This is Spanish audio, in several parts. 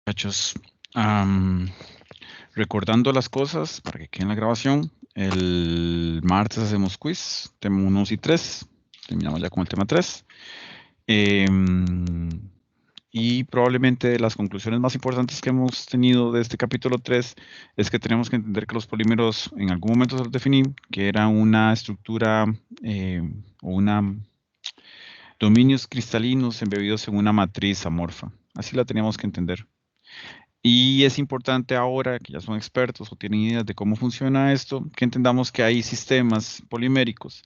Muchachos, am, recordando las cosas para que quede en la grabación, el martes hacemos quiz, tema 1 y 3, terminamos ya con el tema 3. Y probablemente las conclusiones más importantes que hemos tenido de este capítulo 3 es que tenemos que entender que los polímeros en algún momento se los definí, que era una estructura o una dominios cristalinos embebidos en una matriz amorfa. Así la teníamos que entender. Y es importante ahora que ya son expertos o tienen ideas de cómo funciona esto, que entendamos que hay sistemas poliméricos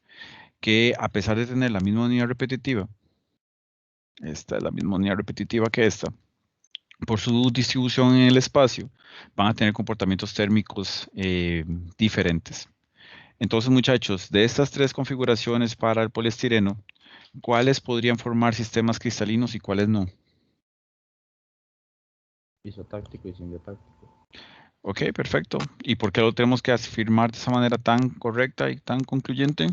que a pesar de tener la misma unidad repetitiva, esta es la misma unidad repetitiva que esta, por su distribución en el espacio, van a tener comportamientos térmicos diferentes. Entonces, muchachos, de estas tres configuraciones para el poliestireno, ¿cuáles podrían formar sistemas cristalinos y cuáles no? Isotáctico y simbiótáctico. Ok, perfecto. ¿Y por qué lo tenemos que afirmar de esa manera tan correcta y tan concluyente?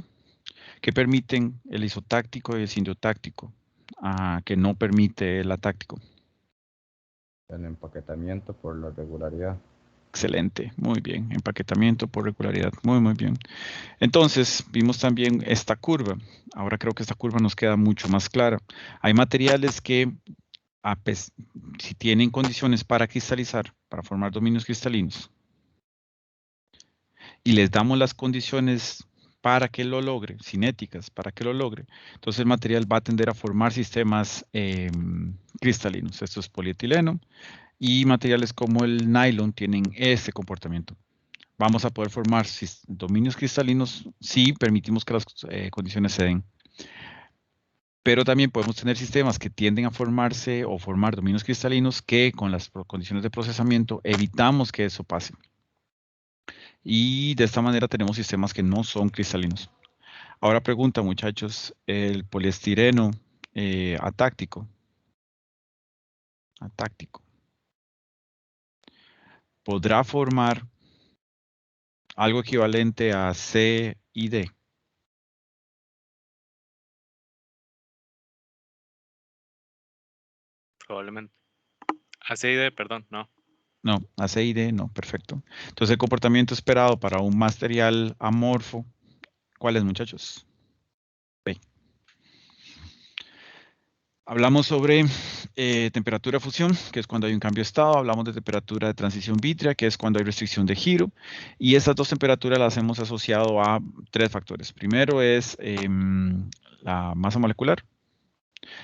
¿Qué permiten el isotáctico y el sindotáctico? Que no permite el atáctico. El empaquetamiento por la regularidad. Excelente, muy bien. Empaquetamiento por regularidad, muy bien. Entonces, vimos también esta curva. Ahora creo que esta curva nos queda mucho más clara. Hay materiales que, si tienen condiciones para cristalizar, para formar dominios cristalinos, y les damos las condiciones para que lo logre, cinéticas, para que lo logre, entonces el material va a tender a formar sistemas cristalinos. Esto es polietileno y materiales como el nylon tienen este comportamiento. Vamos a poder formar dominios cristalinos si permitimos que las condiciones se den. Pero también podemos tener sistemas que tienden a formarse o formar dominios cristalinos que con las condiciones de procesamiento evitamos que eso pase. Y de esta manera tenemos sistemas que no son cristalinos. Ahora pregunta, muchachos, el poliestireno atáctico, ¿podrá formar algo equivalente a C y D? Probablemente. ACID, perdón, no. No, a C y D no, perfecto. Entonces el comportamiento esperado para un material amorfo, ¿cuál es, muchachos? B. Hablamos sobre temperatura de fusión, que es cuando hay un cambio de estado. Hablamos de temperatura de transición vítrea, que es cuando hay restricción de giro. Y estas dos temperaturas las hemos asociado a tres factores. Primero es la masa molecular.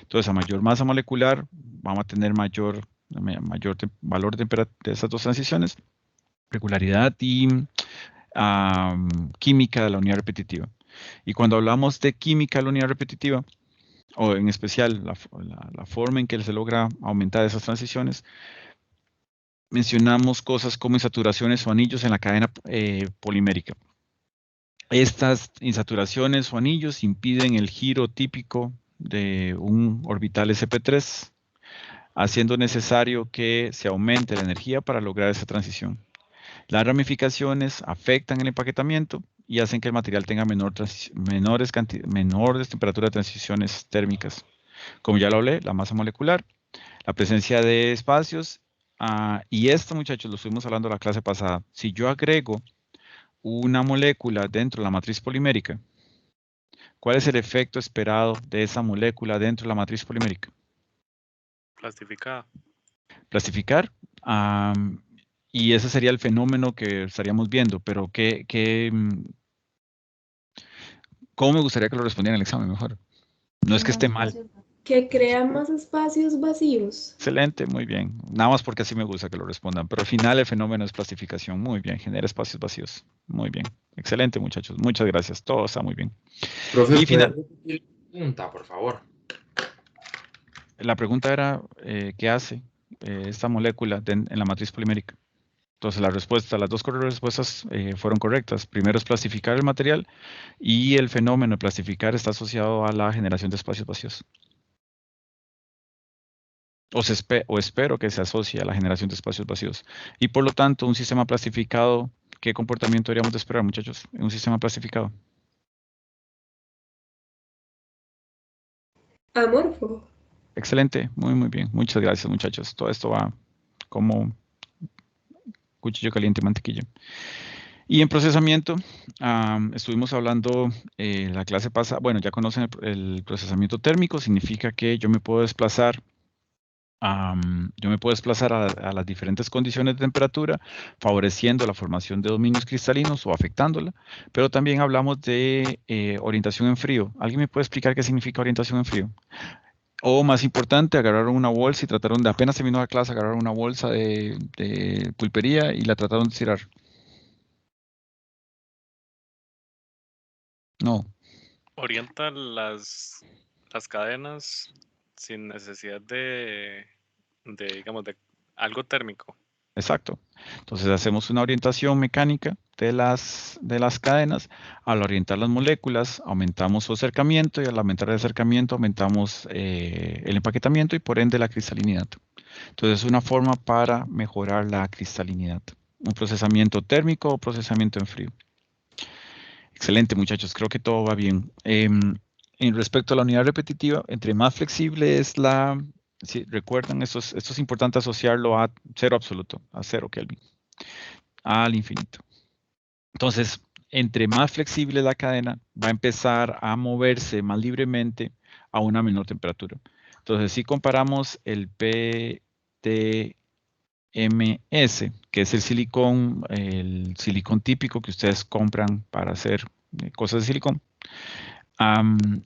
Entonces, a mayor masa molecular, vamos a tener mayor valor de esas dos transiciones, regularidad y química de la unidad repetitiva. Y cuando hablamos de química de la unidad repetitiva, o en especial la forma en que se logra aumentar esas transiciones, mencionamos cosas como insaturaciones o anillos en la cadena polimérica. Estas insaturaciones o anillos impiden el giro típico de un orbital sp3, haciendo necesario que se aumente la energía para lograr esa transición. Las ramificaciones afectan el empaquetamiento y hacen que el material tenga menores temperaturas de transiciones térmicas. Como ya lo hablé, la masa molecular, la presencia de espacios, y esto, muchachos, lo estuvimos hablando en la clase pasada. Si yo agrego una molécula dentro de la matriz polimérica, ¿cuál es el efecto esperado de esa molécula dentro de la matriz polimérica? Plastificada. Plastificar, y ese sería el fenómeno que estaríamos viendo, pero ¿cómo me gustaría que lo respondiera en el examen mejor? No es que esté mal. Que crea más espacios vacíos. Excelente, muy bien. Nada más porque así me gusta que lo respondan. Pero al final el fenómeno es plastificación. Muy bien, genera espacios vacíos. Muy bien. Excelente, muchachos. Muchas gracias. Todo está muy bien. Profe, Y final. pregunta, por favor. La pregunta era, ¿qué hace esta molécula en la matriz polimérica? Entonces las las dos respuestas fueron correctas. Primero es plastificar el material y el fenómeno de plastificar está asociado a la generación de espacios vacíos. O espero que se asocie a la generación de espacios vacíos. Y por lo tanto, un sistema plastificado, ¿qué comportamiento deberíamos de esperar, muchachos? En un sistema plastificado. Amorfo. Excelente, muy bien. Muchas gracias, muchachos. Todo esto va como cuchillo caliente y mantequilla. Y en procesamiento, estuvimos hablando la clase pasada, bueno, ya conocen el procesamiento térmico, significa que yo me puedo desplazar a las diferentes condiciones de temperatura, favoreciendo la formación de dominios cristalinos o afectándola, pero también hablamos de orientación en frío. ¿Alguien me puede explicar qué significa orientación en frío? O más importante, agarraron una bolsa y trataron de, apenas terminó la clase, agarraron una bolsa de pulpería y la trataron de estirar. No, Orienta las cadenas sin necesidad digamos, de algo térmico. exacto. Entonces hacemos una orientación mecánica de las cadenas. Al orientar las moléculas, aumentamos su acercamiento y al aumentar el acercamiento, aumentamos el empaquetamiento y por ende la cristalinidad. Entonces es una forma para mejorar la cristalinidad. Un procesamiento térmico o procesamiento en frío. Excelente, muchachos. Creo que todo va bien. En respecto a la unidad repetitiva, entre más flexible es si recuerdan, esto es importante asociarlo a cero absoluto, a 0 Kelvin, al infinito. Entonces, entre más flexible la cadena, va a empezar a moverse más libremente a una menor temperatura. Entonces, si comparamos el PTMS, que es el silicón típico que ustedes compran para hacer cosas de silicón,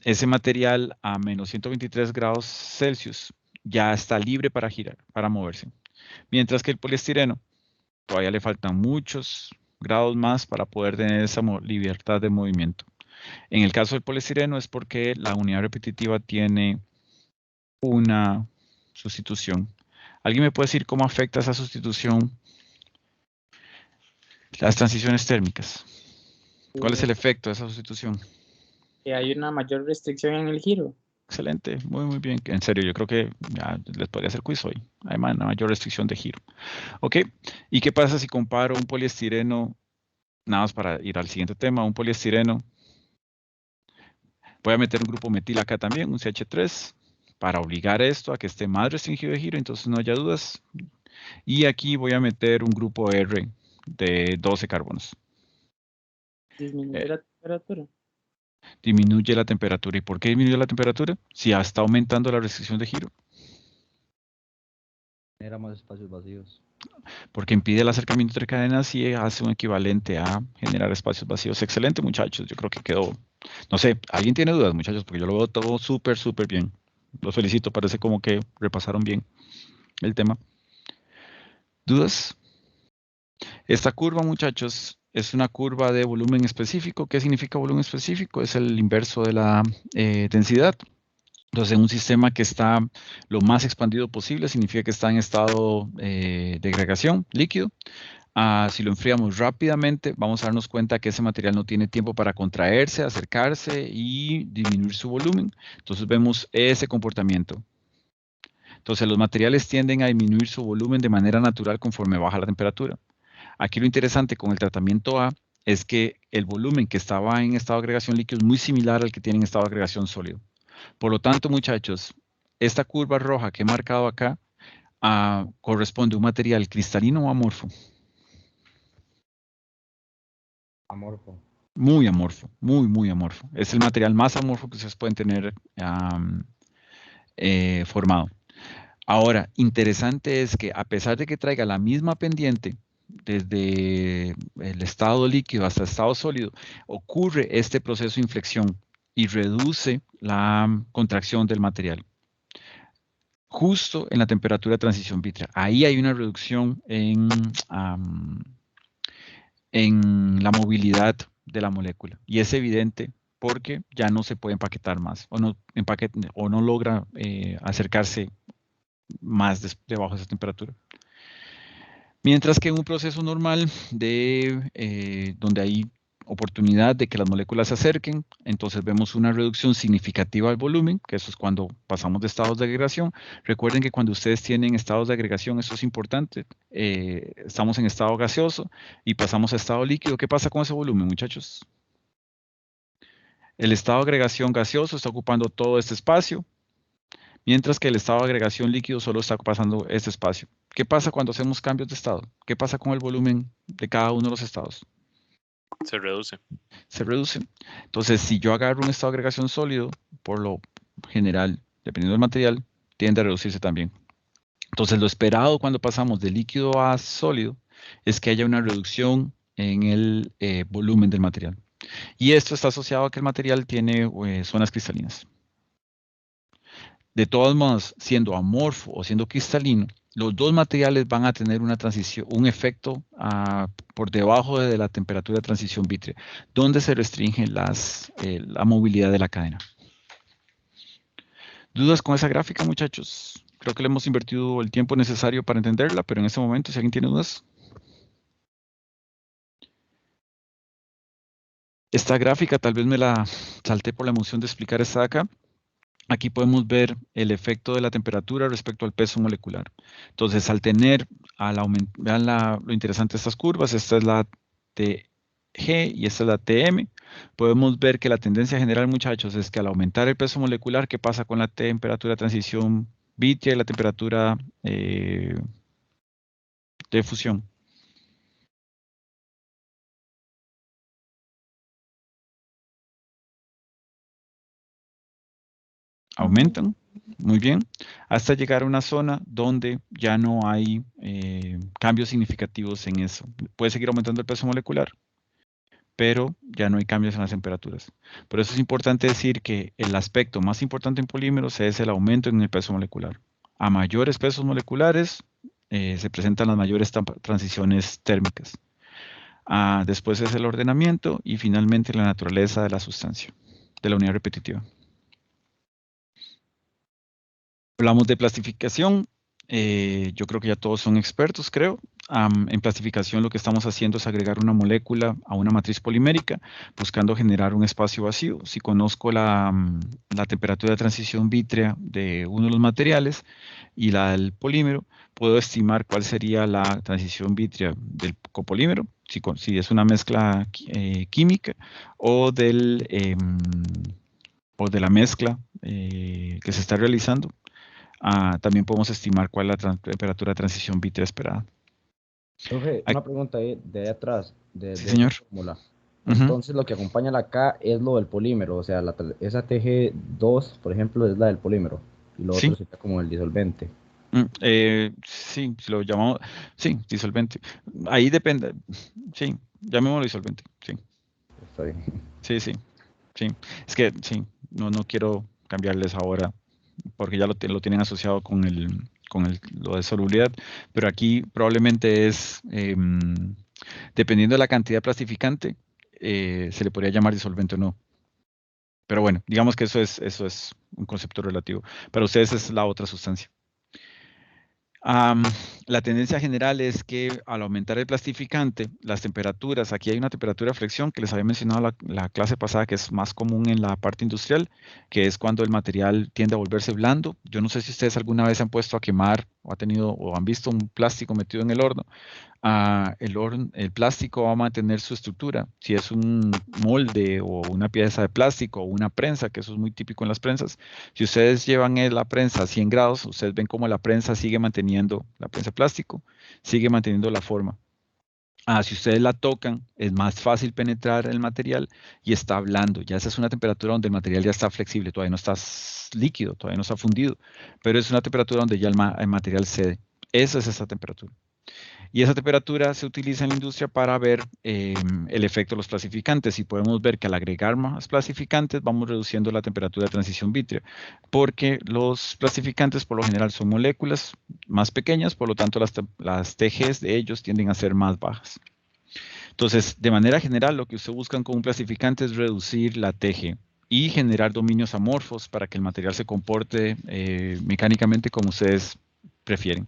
ese material a menos 123 grados Celsius ya está libre para girar, para moverse. Mientras que el poliestireno todavía le faltan muchos grados más para poder tener esa libertad de movimiento. En el caso del poliestireno es porque la unidad repetitiva tiene una sustitución. ¿Alguien me puede decir cómo afecta esa sustitución las transiciones térmicas? ¿Cuál es el efecto de esa sustitución? Que hay una mayor restricción en el giro. Excelente, muy bien. En serio, yo creo que ya les podría hacer quiz hoy. Hay una mayor restricción de giro. Ok, ¿y qué pasa si comparo un poliestireno, nada más para ir al siguiente tema, un poliestireno? Voy a meter un grupo metil acá también, un CH3, para obligar esto a que esté más restringido de giro, entonces no haya dudas. Y aquí voy a meter un grupo R de 12 carbonos. Disminuye la temperatura. Disminuye la temperatura. ¿Y por qué disminuye la temperatura? Si está aumentando la restricción de giro. Genera más espacios vacíos. Porque impide el acercamiento entre cadenas y hace un equivalente a generar espacios vacíos. Excelente, muchachos. Yo creo que quedó. No sé, ¿alguien tiene dudas, muchachos? Porque yo lo veo todo súper bien. Los felicito, parece como que repasaron bien el tema. ¿Dudas? Esta curva, muchachos, es una curva de volumen específico. ¿Qué significa volumen específico? Es el inverso de la densidad. Entonces, en un sistema que está lo más expandido posible, significa que está en estado de agregación líquido. Si lo enfriamos rápidamente, vamos a darnos cuenta que ese material no tiene tiempo para contraerse, acercarse y disminuir su volumen. Entonces, vemos ese comportamiento. Entonces, los materiales tienden a disminuir su volumen de manera natural conforme baja la temperatura. Aquí lo interesante con el tratamiento A es que el volumen que estaba en estado de agregación líquido es muy similar al que tiene en estado de agregación sólido. Por lo tanto, muchachos, esta curva roja que he marcado acá corresponde a un material cristalino o amorfo. Amorfo. Muy amorfo, muy amorfo. Es el material más amorfo que ustedes pueden tener formado. Ahora, interesante es que a pesar de que traiga la misma pendiente desde el estado líquido hasta el estado sólido, ocurre este proceso de inflexión y reduce la contracción del material. Justo en la temperatura de transición vítrea. Ahí hay una reducción en la movilidad de la molécula. Y es evidente porque ya no se puede empaquetar más o no logra acercarse más debajo de esa temperatura. Mientras que en un proceso normal donde hay oportunidad de que las moléculas se acerquen, entonces vemos una reducción significativa del volumen, que eso es cuando pasamos de estados de agregación. Recuerden que cuando ustedes tienen estados de agregación, eso es importante, estamos en estado gaseoso y pasamos a estado líquido. ¿Qué pasa con ese volumen, muchachos? El estado de agregación gaseoso está ocupando todo este espacio, mientras que el estado de agregación líquido solo está pasando este espacio. ¿Qué pasa cuando hacemos cambios de estado? ¿Qué pasa con el volumen de cada uno de los estados? Se reduce. Se reduce. Entonces, si yo agarro un estado de agregación sólido, por lo general, dependiendo del material, tiende a reducirse también. Entonces, lo esperado cuando pasamos de líquido a sólido es que haya una reducción en el volumen del material. Y esto está asociado a que el material tiene zonas cristalinas. De todos modos, siendo amorfo o siendo cristalino, los dos materiales van a tener una transición, un efecto por debajo de la temperatura de transición vítrea, donde se restringe la movilidad de la cadena. ¿Dudas con esa gráfica, muchachos? Creo que le hemos invertido el tiempo necesario para entenderla, pero en este momento, si alguien tiene dudas. Esta gráfica tal vez me la salté por la emoción de explicar esta de acá. Aquí podemos ver el efecto de la temperatura respecto al peso molecular. Entonces, al tener, vean lo interesante de estas curvas, esta es la TG y esta es la TM. Podemos ver que la tendencia general, muchachos, es que al aumentar el peso molecular, ¿qué pasa con la temperatura de transición vítrea y la temperatura de fusión? Aumentan, muy bien, hasta llegar a una zona donde ya no hay cambios significativos en eso. Puede seguir aumentando el peso molecular, pero ya no hay cambios en las temperaturas. Por eso es importante decir que el aspecto más importante en polímeros es el aumento en el peso molecular. A mayores pesos moleculares se presentan las mayores transiciones térmicas. Después es el ordenamiento y finalmente la naturaleza de la sustancia, de la unidad repetitiva. Hablamos de plastificación. Yo creo que ya todos son expertos, creo. En plastificación lo que estamos haciendo es agregar una molécula a una matriz polimérica, buscando generar un espacio vacío. Si conozco la temperatura de transición vítrea de uno de los materiales y la del polímero, puedo estimar cuál sería la transición vítrea del copolímero, si es una mezcla química, o de la mezcla que se está realizando. También podemos estimar cuál es la temperatura de transición vítrea esperada. Profe, una pregunta de ahí atrás, Sí, de señor. esa fórmula. Ujú. Entonces, lo que acompaña la K es lo del polímero, o sea, esa TG2, por ejemplo, es la del polímero, y lo Sí. otro sería como el disolvente. Sí, si lo llamamos, sí, disolvente. Ahí depende, sí, llamémoslo disolvente, sí, Está bien. sí. Es que, sí, no quiero cambiarles ahora, porque ya lo tienen asociado con lo de solubilidad, pero aquí probablemente es, dependiendo de la cantidad de plastificante, se le podría llamar disolvente o no. Pero bueno, digamos que eso es un concepto relativo. Para ustedes es la otra sustancia. La tendencia general es que al aumentar el plastificante, las temperaturas, aquí hay una temperatura de flexión que les había mencionado la clase pasada, que es más común en la parte industrial, que es cuando el material tiende a volverse blando. Yo no sé si ustedes alguna vez se han puesto a quemar o han visto un plástico metido en el horno. El plástico va a mantener su estructura. Si es un molde o una pieza de plástico o una prensa, que eso es muy típico en las prensas, si ustedes llevan la prensa a 100 grados, ustedes ven cómo la prensa sigue manteniendo, la prensa de plástico, sigue manteniendo la forma. Si ustedes la tocan, es más fácil penetrar el material y está blando. Ya esa es una temperatura donde el material ya está flexible, todavía no está líquido, todavía no está fundido, pero es una temperatura donde ya el material cede. Esa es esa temperatura. Y esa temperatura se utiliza en la industria para ver el efecto de los plastificantes. Y podemos ver que al agregar más plastificantes vamos reduciendo la temperatura de transición vítrea, porque los plastificantes por lo general son moléculas más pequeñas, por lo tanto las TGs de ellos tienden a ser más bajas. Entonces, de manera general, lo que ustedes buscan con un plastificante es reducir la TG y generar dominios amorfos para que el material se comporte mecánicamente como ustedes prefieren.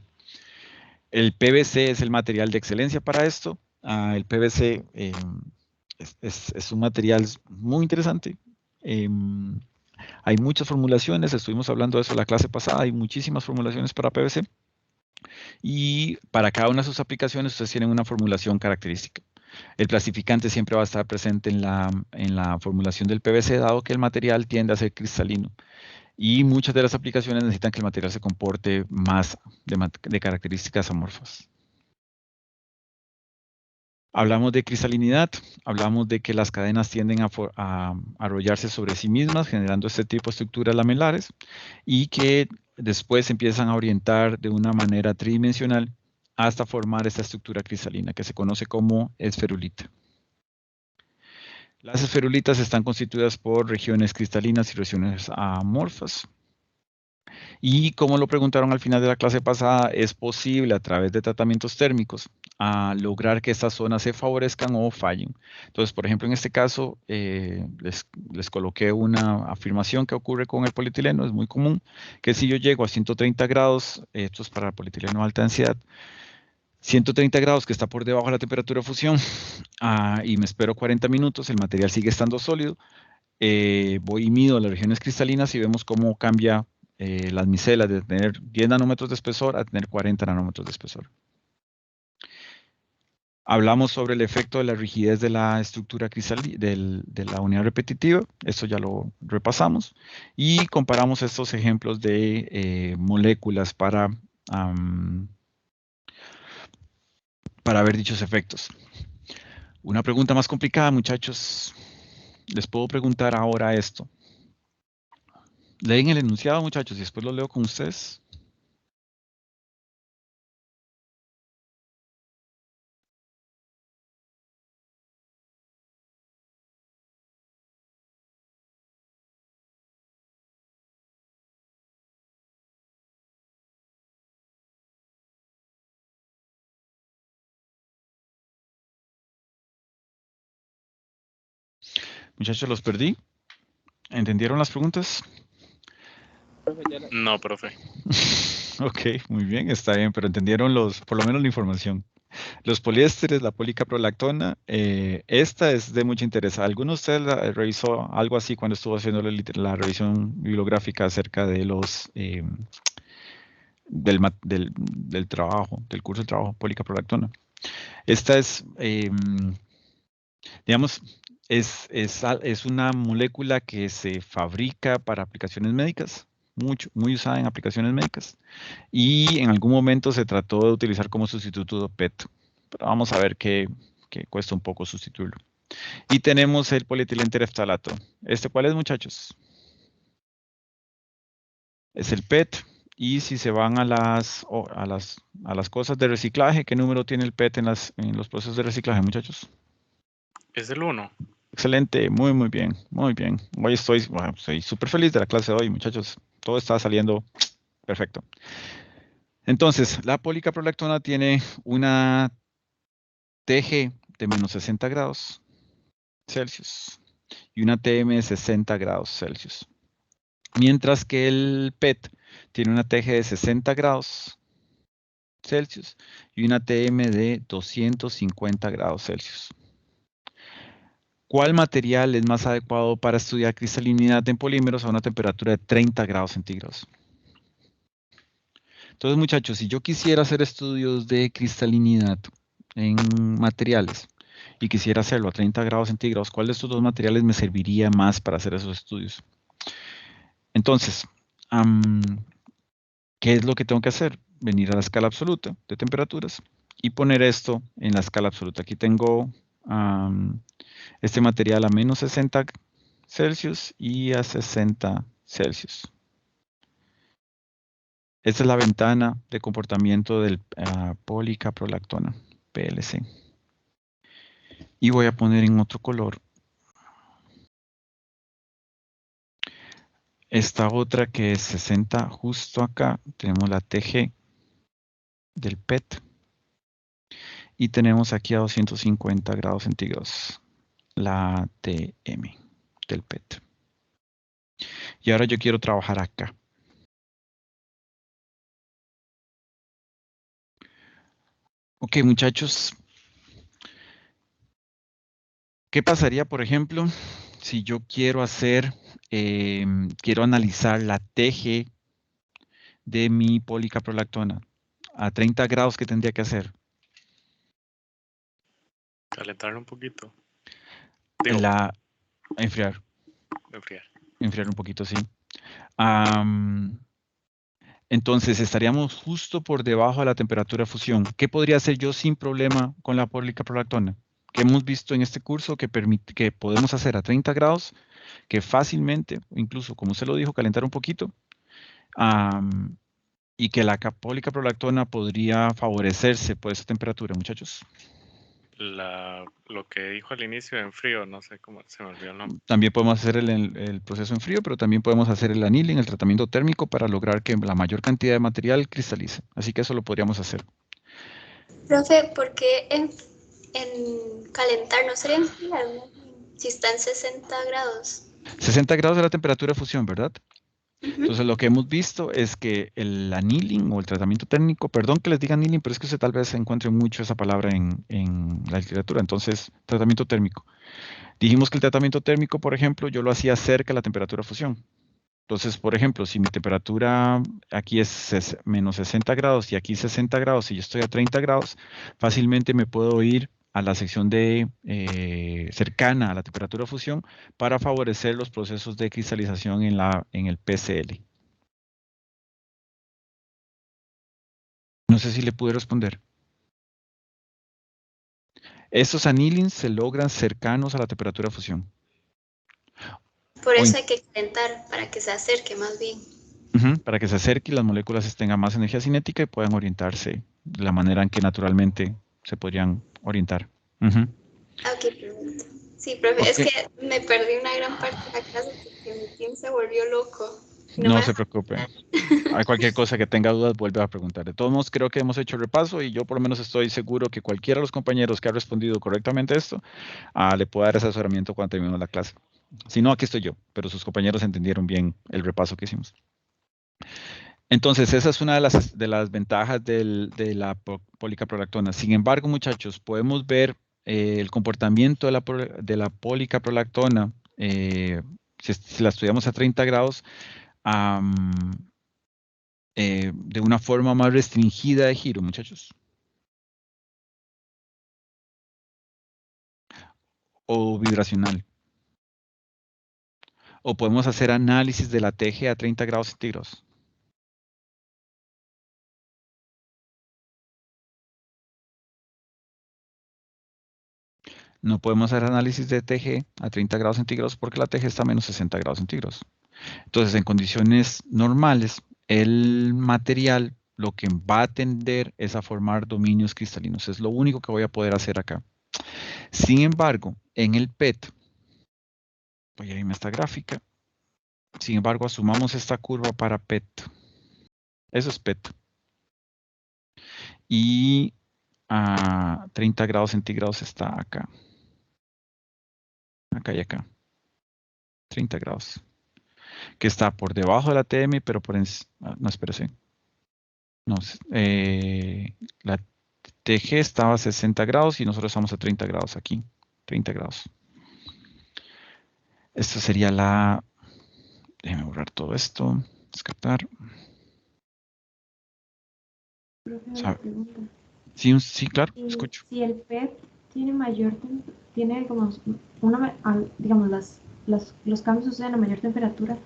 El PVC es el material de excelencia para esto. El PVC es un material muy interesante. Hay muchas formulaciones, estuvimos hablando de eso en la clase pasada, hay muchísimas formulaciones para PVC. Y para cada una de sus aplicaciones ustedes tienen una formulación característica. El plastificante siempre va a estar presente en la formulación del PVC, dado que el material tiende a ser cristalino. Y muchas de las aplicaciones necesitan que el material se comporte más de características amorfas. Hablamos de cristalinidad, hablamos de que las cadenas tienden a arrollarse sobre sí mismas, generando este tipo de estructuras lamelares, y que después empiezan a orientar de una manera tridimensional hasta formar esta estructura cristalina, que se conoce como esferulita. Las esferulitas están constituidas por regiones cristalinas y regiones amorfas. Y como lo preguntaron al final de la clase pasada, es posible a través de tratamientos térmicos lograr que estas zonas se favorezcan o fallen. Entonces, por ejemplo, en este caso, les coloqué una afirmación que ocurre con el polietileno. Es muy común que si yo llego a 130 grados, esto es para el polietileno de alta densidad, 130 grados que está por debajo de la temperatura de fusión, y me espero 40 minutos, el material sigue estando sólido, voy y mido las regiones cristalinas y vemos cómo cambia las micelas de tener 10 nanómetros de espesor a tener 40 nanómetros de espesor. Hablamos sobre el efecto de la rigidez de la estructura cristalina, de la unidad repetitiva, esto ya lo repasamos, y comparamos estos ejemplos de moléculas para ver dichos efectos. Una pregunta más complicada, muchachos. Les puedo preguntar ahora esto. Leen el enunciado, muchachos, y después lo leo con ustedes. Muchachos, los perdí. ¿Entendieron las preguntas? Profe, ya No, profe. Ok, muy bien, está bien, pero entendieron por lo menos la información. Los poliésteres, la policaprolactona, esta es de mucho interés. ¿Alguno de ustedes revisó algo así cuando estuvo haciendo la revisión bibliográfica acerca de del trabajo, del curso de trabajo policaprolactona? Esta es, digamos, es una molécula que se fabrica para aplicaciones médicas, muy usada en aplicaciones médicas, y en algún momento se trató de utilizar como sustituto de PET, pero vamos a ver que cuesta un poco sustituirlo. Y tenemos el polietilengtereftalato. ¿Este cuál es, muchachos? Es el PET. Y si se van a las cosas de reciclaje, ¿qué número tiene el PET en los procesos de reciclaje, muchachos? Es el 1. Excelente, muy bien, muy bien. Hoy estoy súper feliz de la clase de hoy, muchachos. Todo está saliendo perfecto. Entonces, la policaprolactona tiene una TG de menos 60 grados Celsius y una TM de 60 grados Celsius. Mientras que el PET tiene una TG de 60 grados Celsius y una TM de 250 grados Celsius. ¿Cuál material es más adecuado para estudiar cristalinidad en polímeros a una temperatura de 30 grados centígrados? Entonces, muchachos, si yo quisiera hacer estudios de cristalinidad en materiales y quisiera hacerlo a 30 grados centígrados, ¿cuál de estos dos materiales me serviría más para hacer esos estudios? Entonces, ¿qué es lo que tengo que hacer? Venir a la escala absoluta de temperaturas y poner esto en la escala absoluta. Aquí tengo este material a menos 60 Celsius y a 60 Celsius. Esta es la ventana de comportamiento del policaprolactona, PLC. Y voy a poner en otro color esta otra que es 60 justo acá. Tenemos la TG del PET. Y tenemos aquí a 250 grados centígrados la TM del PET. Y ahora yo quiero trabajar acá. Ok, muchachos. ¿Qué pasaría, por ejemplo, si yo quiero quiero analizar la TG de mi policaprolactona? A 30 grados, ¿qué tendría que hacer? Calentarlo un poquito. Enfriar. Enfriar. Enfriar un poquito, sí. Entonces estaríamos justo por debajo de la temperatura de fusión. ¿Qué podría hacer yo sin problema con la policaprolactona? Que hemos visto en este curso que podemos hacer a 30 grados, que fácilmente, incluso como usted lo dijo, calentar un poquito, y que la policaprolactona podría favorecerse por esa temperatura, muchachos. Lo que dijo al inicio en frío, no sé cómo se me olvidó el nombre. También podemos hacer el proceso en frío, pero también podemos hacer el annealing, el tratamiento térmico, para lograr que la mayor cantidad de material cristalice. Así que eso lo podríamos hacer. Profe, ¿por qué en calentar no sería enfriar, ¿no? Si está en 60 grados? 60 grados de la temperatura de fusión, ¿verdad? Ujú. Entonces lo que hemos visto es que el annealing o el tratamiento térmico, perdón que les diga annealing, pero es que usted tal vez encuentre mucho esa palabra en la literatura. Entonces, tratamiento térmico. Dijimos que el tratamiento térmico, por ejemplo, yo lo hacía cerca de la temperatura de fusión. Entonces, por ejemplo, si mi temperatura aquí es menos 60 grados y aquí 60 grados y yo estoy a 30 grados, fácilmente me puedo ir a la sección de cercana a la temperatura de fusión para favorecer los procesos de cristalización en el PCL. No sé si le pude responder. Estos annealings se logran cercanos a la temperatura de fusión. Por eso hay que calentar, para que se acerque más bien. Para que se acerque y las moléculas tengan más energía cinética y puedan orientarse de la manera en que naturalmente se podrían orientar. Ok, perfecto. Sí, profe, Okay. es que me perdí una gran parte de la clase porque mi team se volvió loco. No se preocupe. Hay cualquier cosa que tenga dudas, vuelve a preguntar. De todos modos, creo que hemos hecho el repaso y yo por lo menos estoy seguro que cualquiera de los compañeros que ha respondido correctamente esto, le puede dar asesoramiento cuando terminemos la clase. Si no, aquí estoy yo, pero sus compañeros entendieron bien el repaso que hicimos. Entonces, esa es una de las ventajas de la policaprolactona. Sin embargo, muchachos, podemos ver el comportamiento de la policaprolactona, si la estudiamos a 30 grados, de una forma más restringida de giro, muchachos. O vibracional. O podemos hacer análisis de la TG a 30 grados centígrados. No podemos hacer análisis de TG a 30 grados centígrados porque la TG está a menos 60 grados centígrados. Entonces, en condiciones normales, el material lo que va a tender es a formar dominios cristalinos. Es lo único que voy a poder hacer acá. Sin embargo, en el PET, voy a irme a esta gráfica. Sin embargo, asumamos esta curva para PET. Eso es PET. Y a 30 grados centígrados está acá. Acá y acá. 30 grados. Que está por debajo de la TM, pero por encima. No, espérese. No, la TG estaba a 60 grados y nosotros estamos a 30 grados aquí. 30 grados. Esto sería la... Déjeme borrar todo esto. Descartar. Profe, una pregunta. Sí, claro, escucho. Si el PET tiene como digamos, los cambios suceden a mayor temperatura,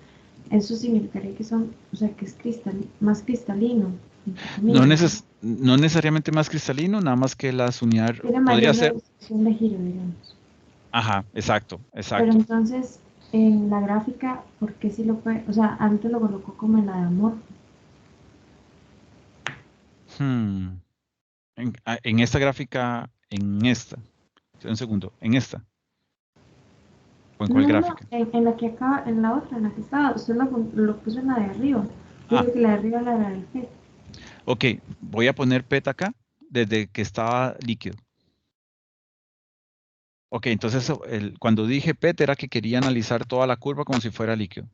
eso significaría que que es más cristalino. No necesariamente más cristalino, nada más que las unidades tiene podría mayor ser. reducción de giro, digamos. Ajá, exacto. Pero entonces, en la gráfica, ¿por qué sí lo puede? O sea, antes lo colocó como en la de amor. En esta gráfica, en esta. Un segundo, en esta. ¿O en cuál gráfica? En la que acaba, en la otra, en la que estaba. Usted lo puso en la de arriba. Digo que la de arriba era la del PET. Ok, voy a poner PET acá desde que estaba líquido. Ok, entonces cuando dije PET era que quería analizar toda la curva como si fuera líquido.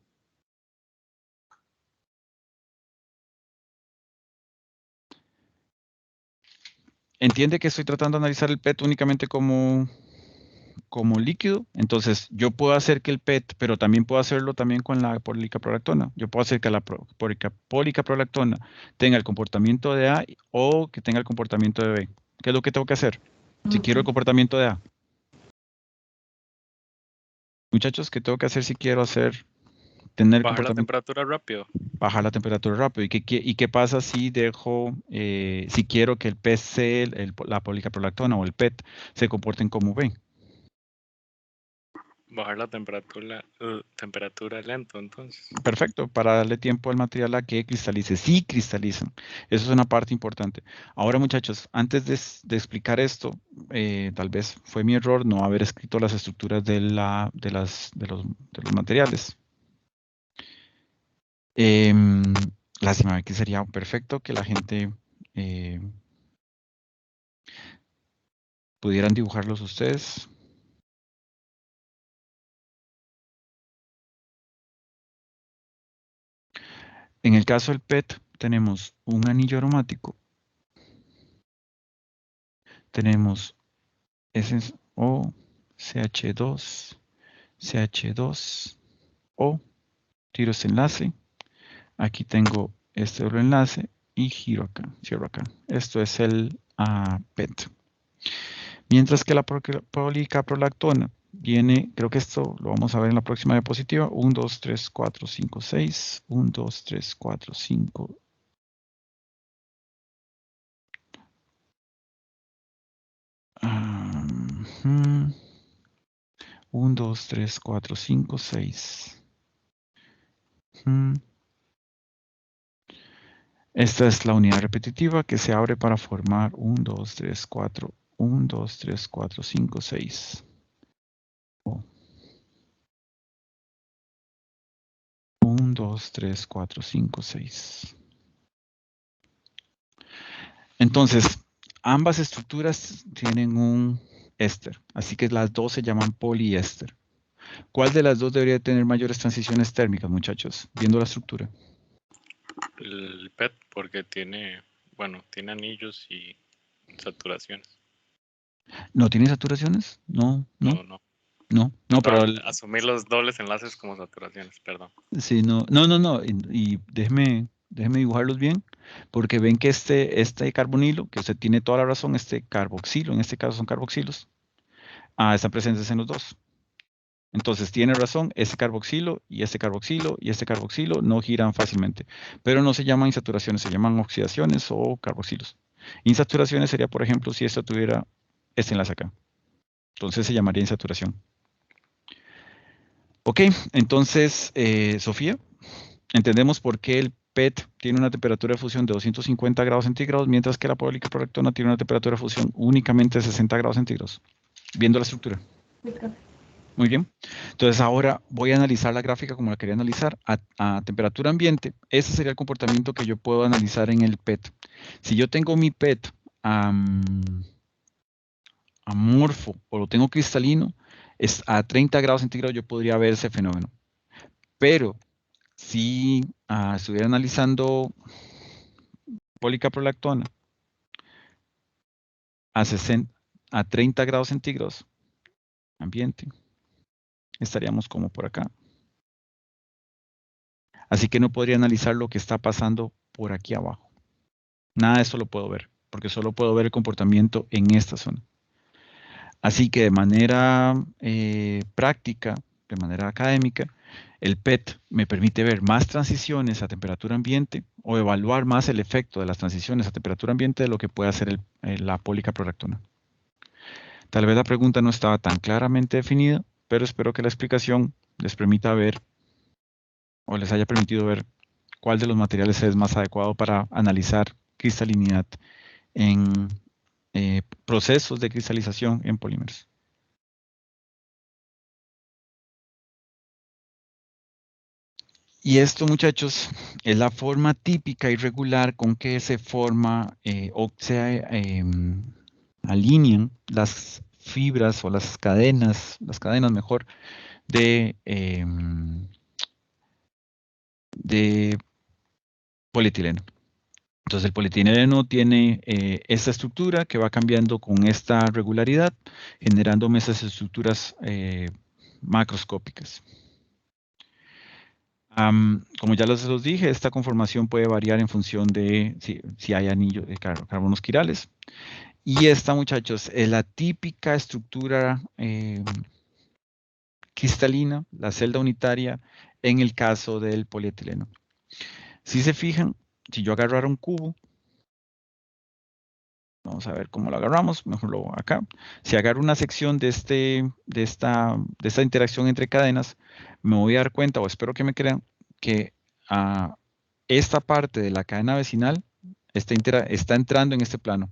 Entiende que estoy tratando de analizar el PET únicamente como líquido. Entonces yo puedo hacer que el PET, pero también puedo hacerlo también con la policaprolactona. Yo puedo hacer que la policaprolactona tenga el comportamiento de A o que tenga el comportamiento de B. ¿Qué es lo que tengo que hacer? Si quiero el comportamiento de A. Muchachos, ¿qué tengo que hacer si quiero hacer tener Bajar la comportamiento, temperatura rápido. bajar la temperatura rápido. ¿Y qué pasa si dejo, si quiero que el PC, la policaprolactona o el PET se comporten como V? Bajar la temperatura lento, entonces. Perfecto, para darle tiempo al material a que cristalice. Sí cristalizan. Eso es una parte importante. Ahora, muchachos, antes de explicar esto, tal vez fue mi error no haber escrito las estructuras de los materiales. Lástima, que sería perfecto que la gente pudieran dibujarlos ustedes. En el caso del PET, tenemos un anillo aromático. Tenemos O, CH2, CH2O, tiro este enlace. Aquí tengo este otro enlace y giro acá, cierro acá. Esto es el PET. Mientras que la policaprolactona viene, creo que esto lo vamos a ver en la próxima diapositiva. 1, 2, 3, 4, 5, 6. 1, 2, 3, 4, 5. 1, 2, 3, 4, 5, 6. Esta es la unidad repetitiva que se abre para formar 1, 2, 3, 4. 1, 2, 3, 4, 5, 6. 1, 2, 3, 4, 5, 6. Entonces, ambas estructuras tienen un éster, así que las dos se llaman poliéster. ¿Cuál de las dos debería tener mayores transiciones térmicas, muchachos? Viendo la estructura. El PET, porque tiene anillos y saturaciones. ¿No tiene saturaciones? No, pero Asumir los dobles enlaces como saturaciones, perdón. sí, no. Y déjeme dibujarlos bien, porque ven que este carbonilo, que usted tiene toda la razón, este carboxilo, en este caso son carboxilos, están presentes en los dos. Entonces tiene razón, este carboxilo y este carboxilo y este carboxilo no giran fácilmente, pero no se llaman insaturaciones, se llaman oxidaciones o carboxilos. Insaturaciones sería, por ejemplo, si esto tuviera este enlace acá. Entonces se llamaría insaturación. Ok, entonces, Sofía, entendemos por qué el PET tiene una temperatura de fusión de 250 grados centígrados, mientras que la policaprolactona tiene una temperatura de fusión únicamente de 60 grados centígrados. Viendo la estructura. Muy bien. Entonces ahora voy a analizar la gráfica como la quería analizar a temperatura ambiente. Ese sería el comportamiento que yo puedo analizar en el PET. Si yo tengo mi PET amorfo o lo tengo cristalino, a 30 grados centígrados yo podría ver ese fenómeno. Pero si estuviera analizando policaprolactona a 30 grados centígrados ambiente, estaríamos como por acá. Así que no podría analizar lo que está pasando por aquí abajo. Nada de eso lo puedo ver, porque solo puedo ver el comportamiento en esta zona. Así que de manera práctica, de manera académica, el PET me permite ver más transiciones a temperatura ambiente o evaluar más el efecto de las transiciones a temperatura ambiente de lo que puede hacer la policaprolactona. Tal vez la pregunta no estaba tan claramente definida, pero espero que la explicación les permita ver o les haya permitido ver cuál de los materiales es más adecuado para analizar cristalinidad en procesos de cristalización en polímeros. Y esto, muchachos, es la forma típica y regular con que se forma o se alinean las fibras o las cadenas mejor, de polietileno. Entonces el polietileno tiene esta estructura que va cambiando con esta regularidad, generándome esas estructuras macroscópicas. Como ya los dije, esta conformación puede variar en función de si hay anillos de carbonos quirales. Y esta, muchachos, es la típica estructura cristalina, la celda unitaria en el caso del polietileno. Si se fijan, si yo agarrara un cubo, vamos a ver cómo lo agarramos, mejor lo hago acá. Si agarro una sección de esta interacción entre cadenas, me voy a dar cuenta, o espero que me crean, que esta parte de la cadena vecinal está entrando en este plano,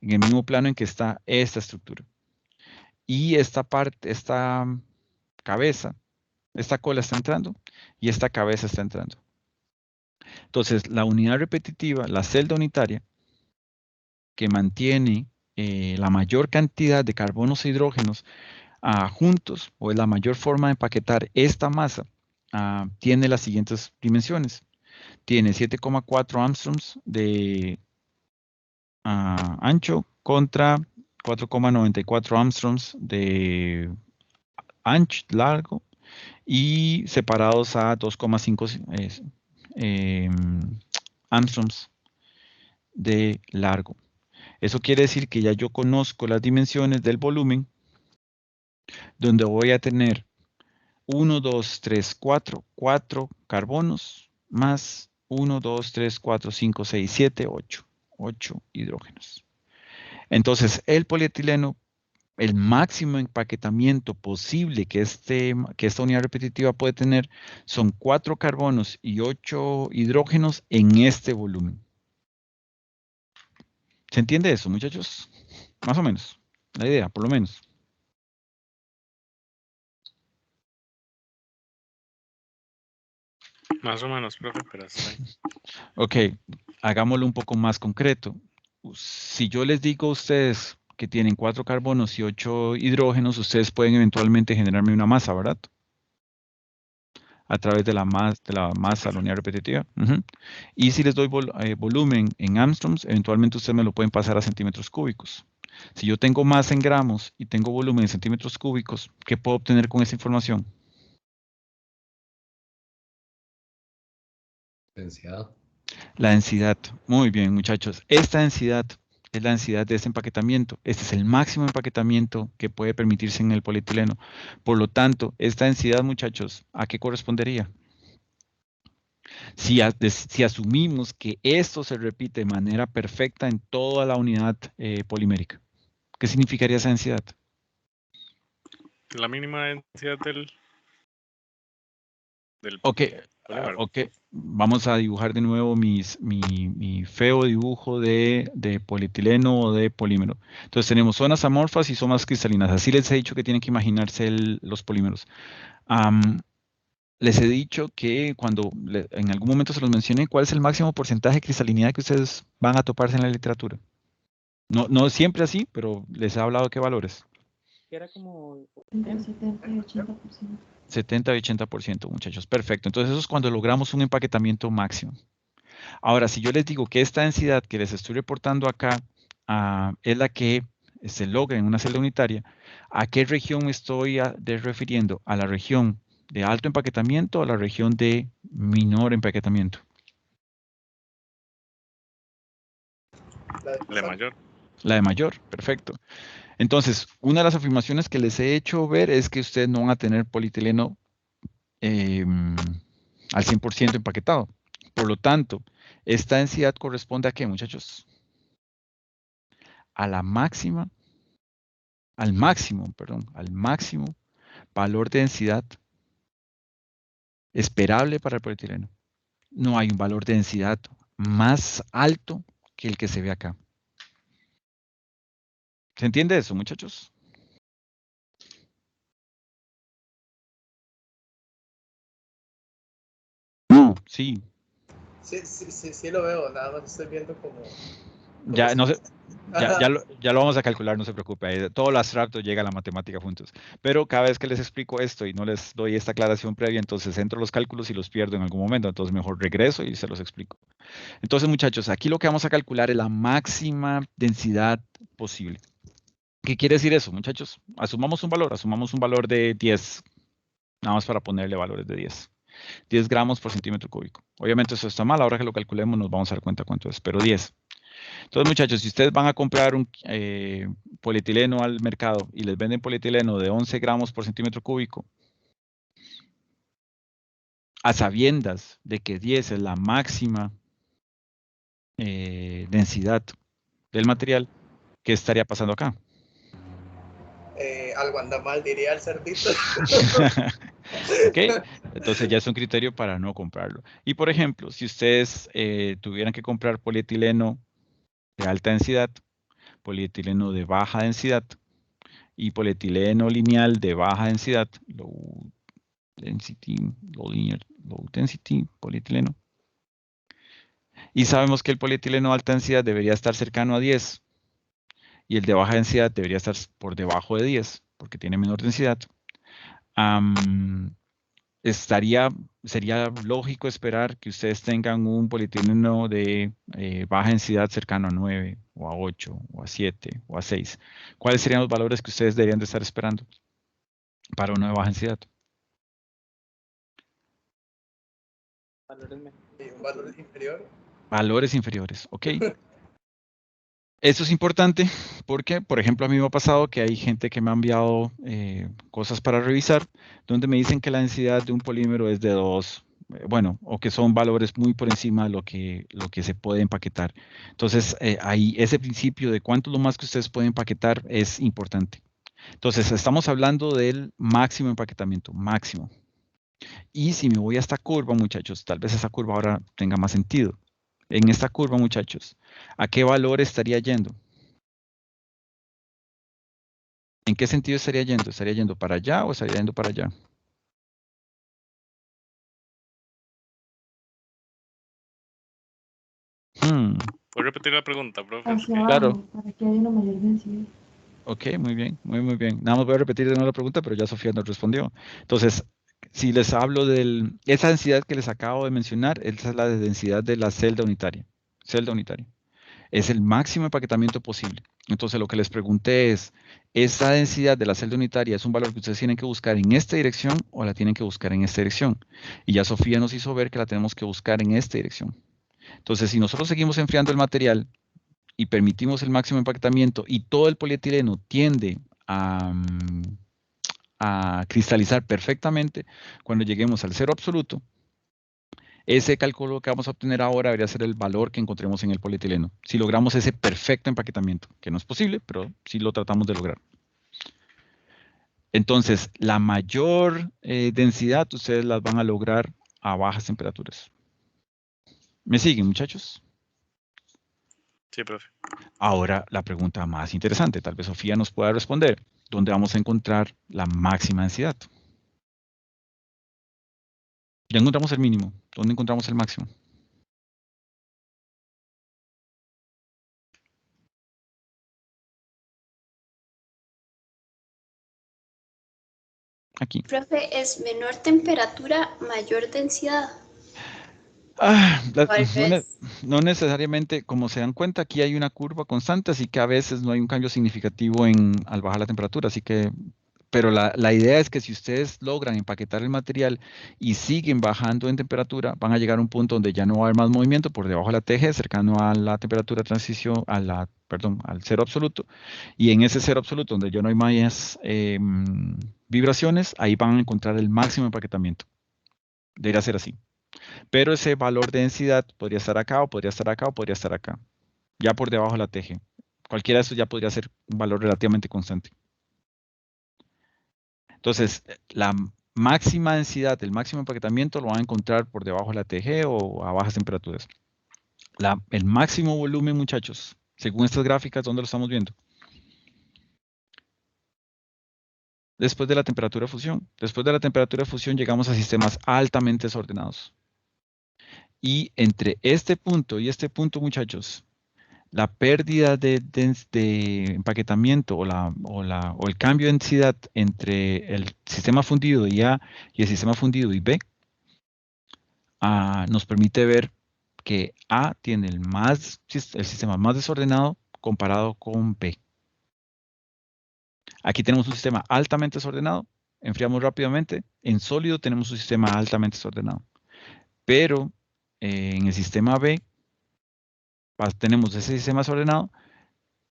en el mismo plano en que está esta estructura. Y esta cabeza, esta cola está entrando y esta cabeza está entrando. Entonces, la unidad repetitiva, la celda unitaria, que mantiene la mayor cantidad de carbonos e hidrógenos juntos, o es la mayor forma de empaquetar esta masa, tiene las siguientes dimensiones. Tiene 7,4 Angstroms de ancho contra 4,94 Angstroms de ancho, largo, y separados a 2,5 Angstroms de largo. Eso quiere decir que ya yo conozco las dimensiones del volumen, donde voy a tener 1, 2, 3, 4 carbonos, más 1, 2, 3, 4, 5, 6, 7, 8 hidrógenos. Entonces, el polietileno, el máximo empaquetamiento posible que esta unidad repetitiva puede tener son 4 carbonos y 8 hidrógenos en este volumen. ¿Se entiende eso, muchachos? Más o menos. La idea, por lo menos. Más o menos, profe, pero está bien. Ok, hagámoslo un poco más concreto. Si yo les digo a ustedes que tienen 4 carbonos y 8 hidrógenos, ustedes pueden eventualmente generarme una masa, ¿verdad? A través de la masa, la unidad repetitiva. Y si les doy volumen en Angstroms, eventualmente ustedes me lo pueden pasar a centímetros cúbicos. Si yo tengo masa en gramos y tengo volumen en centímetros cúbicos, ¿qué puedo obtener con esa información? Densidad. La densidad. Muy bien, muchachos. Esta densidad es la densidad de este empaquetamiento. Este es el máximo empaquetamiento que puede permitirse en el polietileno. Por lo tanto, esta densidad, muchachos, ¿a qué correspondería? Si asumimos que esto se repite de manera perfecta en toda la unidad polimérica, ¿qué significaría esa densidad? La mínima densidad del Ok, polímero. ok. Vamos a dibujar de nuevo mi feo dibujo de polietileno o de polímero. Entonces tenemos zonas amorfas y zonas cristalinas. Así les he dicho que tienen que imaginarse los polímeros. Les he dicho que cuando en algún momento se los mencioné, ¿cuál es el máximo porcentaje de cristalinidad que ustedes van a toparse en la literatura? No siempre así, pero les he hablado de qué valores. Que era como... Entre 70 y 80%. 70 y 80%, muchachos. Perfecto. Entonces eso es cuando logramos un empaquetamiento máximo. Ahora, si yo les digo que esta densidad que les estoy reportando acá es la que se logra en una celda unitaria, ¿a qué región me estoy refiriendo? ¿A la región de alto empaquetamiento o a la región de menor empaquetamiento? La mayor. La de mayor, perfecto. Entonces, una de las afirmaciones que les he hecho ver es que ustedes no van a tener polietileno al 100% empaquetado. Por lo tanto, esta densidad corresponde a qué, muchachos? A la máxima, al máximo valor de densidad esperable para el polietileno. No hay un valor de densidad más alto que el que se ve acá. ¿Se entiende eso, muchachos? No, sí. Sí lo veo, nada más estoy viendo como... Ya, no sé, ya lo vamos a calcular, no se preocupe. Todo lo abstracto llega a la matemática juntos. Pero cada vez que les explico esto y no les doy esta aclaración previa, entonces entro los cálculos y los pierdo en algún momento. Entonces mejor regreso y se los explico. Entonces, muchachos, aquí lo que vamos a calcular es la máxima densidad posible. ¿Qué quiere decir eso, muchachos? Asumamos un valor de 10. Nada más para ponerle valores de 10. 10 gramos por centímetro cúbico. Obviamente eso está mal, ahora que lo calculemos nos vamos a dar cuenta cuánto es, pero 10. Entonces, muchachos, si ustedes van a comprar un polietileno al mercado y les venden polietileno de 11 gramos por centímetro cúbico, a sabiendas de que 10 es la máxima densidad del material, ¿qué estaría pasando acá? Algo anda mal, diría el cerdito. Ok, entonces ya es un criterio para no comprarlo. Y por ejemplo, si ustedes tuvieran que comprar polietileno de alta densidad, polietileno de baja densidad y polietileno lineal de baja densidad, low density, low density polietileno, y sabemos que el polietileno de alta densidad debería estar cercano a 10 y el de baja densidad debería estar por debajo de 10 porque tiene menor densidad. Sería lógico esperar que ustedes tengan un polietileno de baja densidad cercano a 9 o a 8 o a 7 o a 6. ¿Cuáles serían los valores que ustedes deberían de estar esperando para una de baja densidad? Un valor inferior. Valores inferiores, ¿ok? Eso es importante porque, por ejemplo, a mí me ha pasado que hay gente que me ha enviado cosas para revisar donde me dicen que la densidad de un polímero es de 2, bueno, o que son valores muy por encima de lo que se puede empaquetar. Entonces, ahí ese principio de cuánto es lo más que ustedes pueden empaquetar es importante. Entonces, estamos hablando del máximo empaquetamiento, máximo. Y si me voy a esta curva, muchachos, tal vez esa curva ahora tenga más sentido. En esta curva, muchachos, ¿a qué valor estaría yendo? ¿En qué sentido estaría yendo? ¿Estaría yendo para allá o estaría yendo para allá? ¿Puedo repetir la pregunta, profe? Hacia Porque- Claro. abajo, para que haya una mayor densidad. Ok, muy bien, muy bien. Nada más voy a repetir de nuevo la pregunta, pero ya Sofía nos respondió. Entonces, si les hablo de esa densidad que les acabo de mencionar, esa es la densidad de la celda unitaria. Celda unitaria. Es el máximo empaquetamiento posible. Entonces, lo que les pregunté es, ¿esa densidad de la celda unitaria es un valor que ustedes tienen que buscar en esta dirección o la tienen que buscar en esta dirección? Y ya Sofía nos hizo ver que la tenemos que buscar en esta dirección. Entonces, si nosotros seguimos enfriando el material y permitimos el máximo empaquetamiento y todo el polietileno tiende a cristalizar perfectamente, cuando lleguemos al cero absoluto, ese cálculo que vamos a obtener ahora debería ser el valor que encontremos en el polietileno. Si logramos ese perfecto empaquetamiento, que no es posible, pero sí lo tratamos de lograr. Entonces, la mayor densidad ustedes las van a lograr a bajas temperaturas. ¿Me siguen, muchachos? Sí, profe. Ahora, la pregunta más interesante, tal vez Sofía nos pueda responder. ¿Dónde vamos a encontrar la máxima densidad? Ya encontramos el mínimo. ¿Dónde encontramos el máximo? Aquí. Profe, ¿es menor temperatura, mayor densidad? Tal vez. No necesariamente, como se dan cuenta, aquí hay una curva constante, así que a veces no hay un cambio significativo al bajar la temperatura, así que, pero la idea es que si ustedes logran empaquetar el material y siguen bajando en temperatura, van a llegar a un punto donde ya no va a haber más movimiento por debajo de la TG, cercano a la temperatura de transición, al cero absoluto, y en ese cero absoluto donde ya no hay más vibraciones, ahí van a encontrar el máximo empaquetamiento. Debería ser así. Pero ese valor de densidad podría estar acá, o podría estar acá, o podría estar acá. Ya por debajo de la TG. Cualquiera de estos ya podría ser un valor relativamente constante. Entonces, la máxima densidad, el máximo empaquetamiento lo van a encontrar por debajo de la TG o a bajas temperaturas. El máximo volumen, muchachos, según estas gráficas, ¿dónde lo estamos viendo? Después de la temperatura de fusión. Después de la temperatura de fusión llegamos a sistemas altamente desordenados. Y entre este punto y este punto, muchachos, la pérdida de empaquetamiento o el cambio de densidad entre el sistema fundido y A y el sistema fundido y B nos permite ver que A tiene el sistema más desordenado comparado con B. Aquí tenemos un sistema altamente desordenado, enfriamos rápidamente. En sólido tenemos un sistema altamente desordenado. Pero en el sistema B tenemos ese sistema desordenado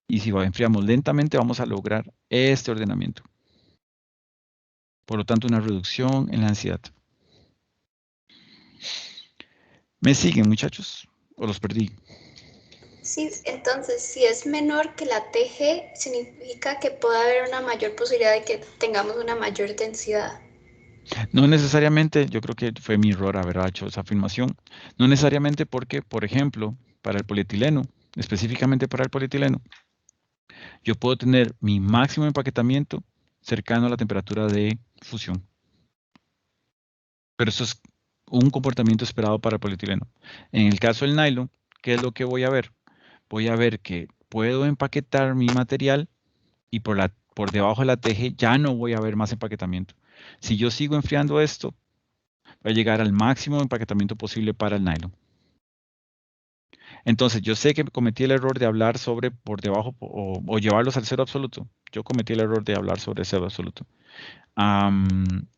y si enfriamos lentamente vamos a lograr este ordenamiento. Por lo tanto, una reducción en la ansiedad. ¿Me siguen, muchachos? ¿O los perdí? Sí, entonces, si es menor que la TG, significa que puede haber una mayor posibilidad de que tengamos una mayor densidad. No necesariamente, yo creo que fue mi error haber hecho esa afirmación. No necesariamente porque, por ejemplo, para el polietileno, específicamente para el polietileno, yo puedo tener mi máximo empaquetamiento cercano a la temperatura de fusión. Pero eso es un comportamiento esperado para el polietileno. En el caso del nylon, ¿qué es lo que voy a ver? Voy a ver que puedo empaquetar mi material y por debajo de la TG ya no voy a ver más empaquetamiento. Si yo sigo enfriando esto, voy a llegar al máximo empaquetamiento posible para el nylon. Entonces, yo sé que cometí el error de hablar sobre por debajo o llevarlos al cero absoluto. Yo cometí el error de hablar sobre cero absoluto,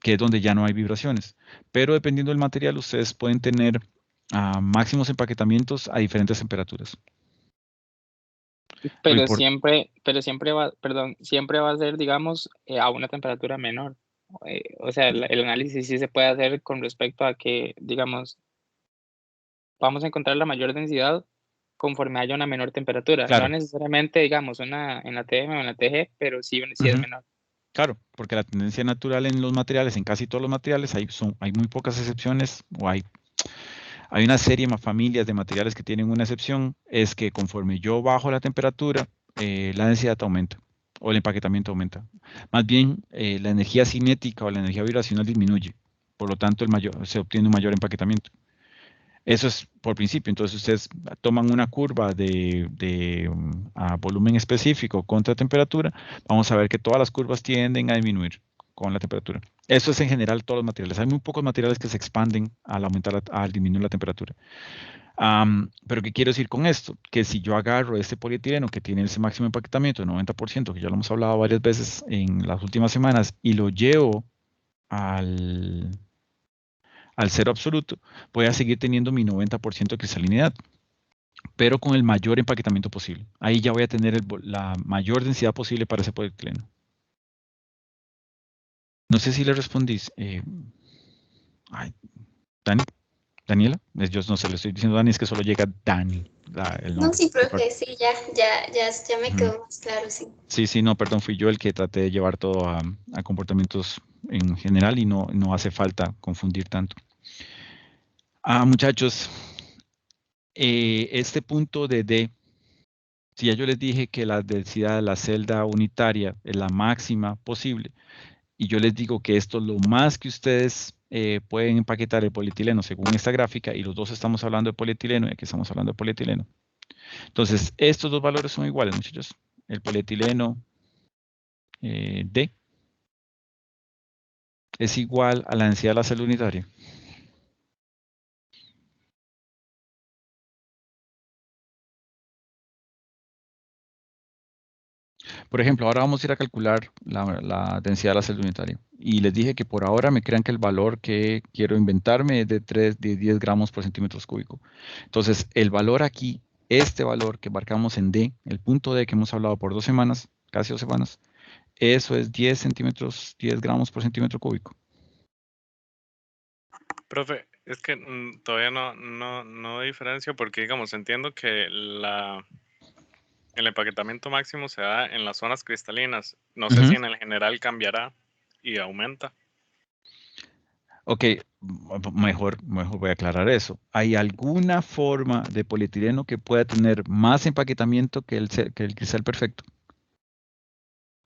que es donde ya no hay vibraciones. Pero dependiendo del material, ustedes pueden tener máximos empaquetamientos a diferentes temperaturas. Pero siempre va, perdón, siempre va a ser, digamos, a una temperatura menor. O sea, el análisis sí se puede hacer con respecto a que, digamos, vamos a encontrar la mayor densidad conforme haya una menor temperatura. No Claro. necesariamente, digamos, una en la TM o en la TG, pero sí es Ujú. menor. Claro, porque la tendencia natural en los materiales, en casi todos los materiales, hay muy pocas excepciones, o hay una serie de familias de materiales que tienen una excepción, es que conforme yo bajo la temperatura, la densidad aumenta, o el empaquetamiento aumenta. Más bien, la energía cinética o la energía vibracional disminuye, por lo tanto se obtiene un mayor empaquetamiento. Eso es por principio. Entonces ustedes toman una curva de volumen específico contra temperatura. Vamos a ver que todas las curvas tienden a disminuir con la temperatura. Eso es en general todos los materiales. Hay muy pocos materiales que se expanden al disminuir la temperatura. Pero ¿qué quiero decir con esto? Que si yo agarro este polietileno que tiene ese máximo empaquetamiento de 90%, que ya lo hemos hablado varias veces en las últimas semanas, y lo llevo al cero absoluto, voy a seguir teniendo mi 90% de cristalinidad, pero con el mayor empaquetamiento posible. Ahí ya voy a tener la mayor densidad posible para ese polietileno. No sé si le respondís. Daniela, yo no sé, le estoy diciendo Dani, es que solo llega Dani, el No, nombre. sí, profe, sí, ya me quedó más claro, sí. Sí, no, perdón, fui yo el que traté de llevar todo a comportamientos en general y no hace falta confundir tanto. Muchachos, este punto de D, si ya yo les dije que la densidad de la celda unitaria es la máxima posible, y yo les digo que esto es lo más que ustedes pueden empaquetar el polietileno según esta gráfica, y los dos estamos hablando de polietileno, y aquí estamos hablando de polietileno. Entonces, estos dos valores son iguales, muchachos. El polietileno D es igual a la densidad de la celda unitaria. Por ejemplo, ahora vamos a ir a calcular la densidad de la celda unitaria. Y les dije que por ahora me crean que el valor que quiero inventarme es de 10 gramos por centímetros cúbicos. Entonces, el valor aquí, este valor que marcamos en D, el punto D que hemos hablado por 2 semanas, casi 2 semanas, eso es 10 gramos por centímetro cúbico. Profe, es que todavía no diferencio porque, digamos, entiendo que el empaquetamiento máximo se da en las zonas cristalinas. No sé si en el general cambiará y aumenta. Ok, mejor voy a aclarar eso. ¿Hay alguna forma de polietileno que pueda tener más empaquetamiento que el cristal perfecto?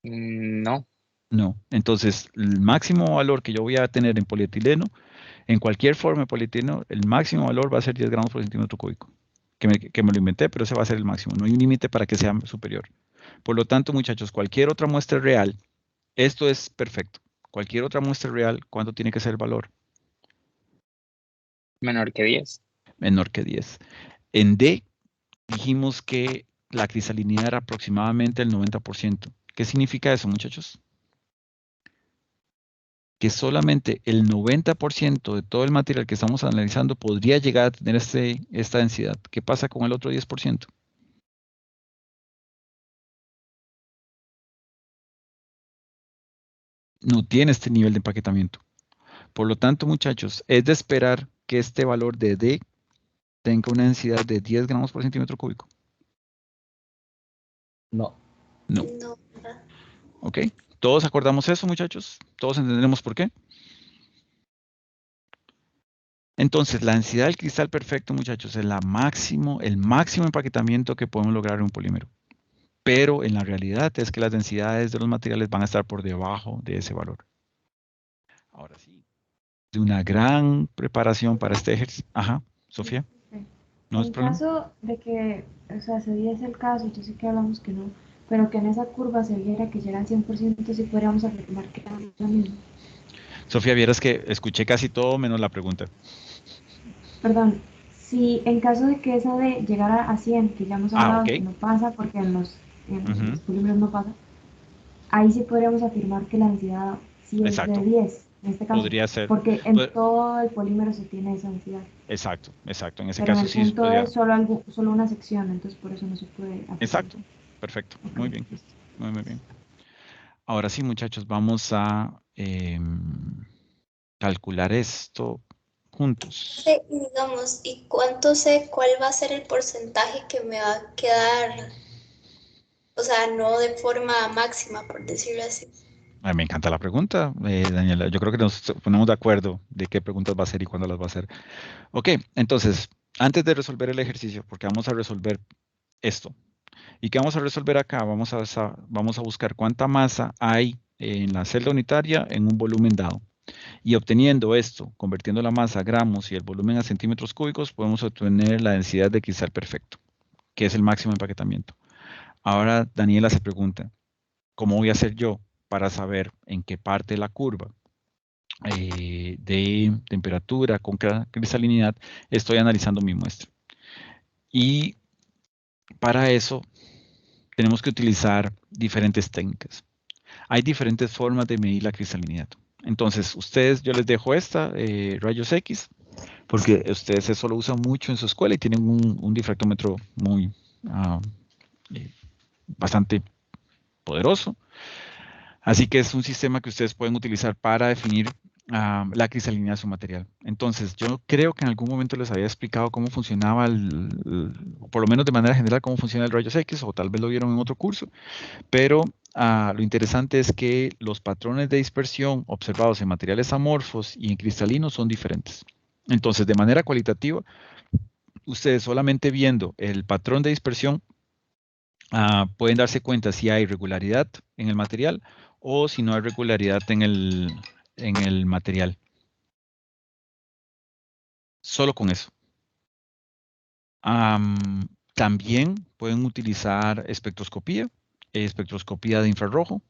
No. No. Entonces, el máximo valor que yo voy a tener en polietileno, en cualquier forma de polietileno, el máximo valor va a ser 10 gramos por centímetro cúbico. Que me lo inventé, pero ese va a ser el máximo. No hay un límite para que sea superior. Por lo tanto, muchachos, cualquier otra muestra real, esto es perfecto. Cualquier otra muestra real, ¿cuánto tiene que ser el valor? Menor que 10. Menor que 10. En D, dijimos que la cristalinidad era aproximadamente el 90%. ¿Qué significa eso, muchachos? Que solamente el 90% de todo el material que estamos analizando podría llegar a tener esta densidad. ¿Qué pasa con el otro 10%? No tiene este nivel de empaquetamiento. Por lo tanto, muchachos, es de esperar que este valor de D tenga una densidad de 10 gramos por centímetro cúbico? No. No. No. ¿Ok? ¿Todos acordamos eso, muchachos? ¿Todos entendemos por qué? Entonces, la densidad del cristal perfecto, muchachos, es el máximo empaquetamiento que podemos lograr en un polímero. Pero en la realidad es que las densidades de los materiales van a estar por debajo de ese valor. Ahora sí, de una gran preparación para este ejercicio. Ajá, Sofía. ¿No es En problema? caso de que, o sea, se diese el caso, yo sé que hablamos que no, pero que en esa curva se viera que llega al 100%, sí podríamos afirmar que era lo mismo. Sofía, vieras que escuché casi todo menos la pregunta. Perdón, si en caso de que esa de llegara a 100, que ya hemos hablado ok. que no pasa porque en los Ujú, polímeros no pasa, ahí sí podríamos afirmar que la densidad sí es de exacto. 10, en este caso, Podría ser. porque en todo el polímero se tiene esa densidad. Exacto, exacto. En ese Pero en caso el sí punto podría. es solo una sección, entonces por eso no se puede afirmar. Exacto. Perfecto. Ok, Muy bien. listo. Muy, muy bien. Ahora sí, muchachos, vamos a calcular esto juntos. Sí, y digamos, ¿y cuánto sé cuál va a ser el porcentaje que me va a quedar? O sea, no de forma máxima, por decirlo así. Ay, me encanta la pregunta, Daniela. Yo creo que nos ponemos de acuerdo de qué preguntas va a hacer y cuándo las va a hacer. Ok, entonces, antes de resolver el ejercicio, porque vamos a resolver esto. ¿Y qué vamos a resolver acá? Vamos a buscar cuánta masa hay en la celda unitaria en un volumen dado. Y obteniendo esto, convirtiendo la masa a gramos y el volumen a centímetros cúbicos, podemos obtener la densidad de cristal perfecto, que es el máximo empaquetamiento. Ahora Daniela se pregunta, ¿cómo voy a hacer yo para saber en qué parte de la curva de temperatura con cristalinidad estoy analizando mi muestra? Y para eso tenemos que utilizar diferentes técnicas. Hay diferentes formas de medir la cristalinidad. Entonces, yo les dejo esta, rayos X, porque ustedes eso lo usan mucho en su escuela y tienen un difractómetro muy, bastante poderoso. Así que es un sistema que ustedes pueden utilizar para definir la cristalinidad de su material. Entonces, yo creo que en algún momento les había explicado cómo funcionaba, por lo menos de manera general, cómo funciona el rayos X, o tal vez lo vieron en otro curso, pero lo interesante es que los patrones de dispersión observados en materiales amorfos y en cristalinos son diferentes. Entonces, de manera cualitativa, ustedes solamente viendo el patrón de dispersión pueden darse cuenta si hay regularidad en el material o si no hay regularidad en el material. Solo con eso. También pueden utilizar espectroscopía de infrarrojo,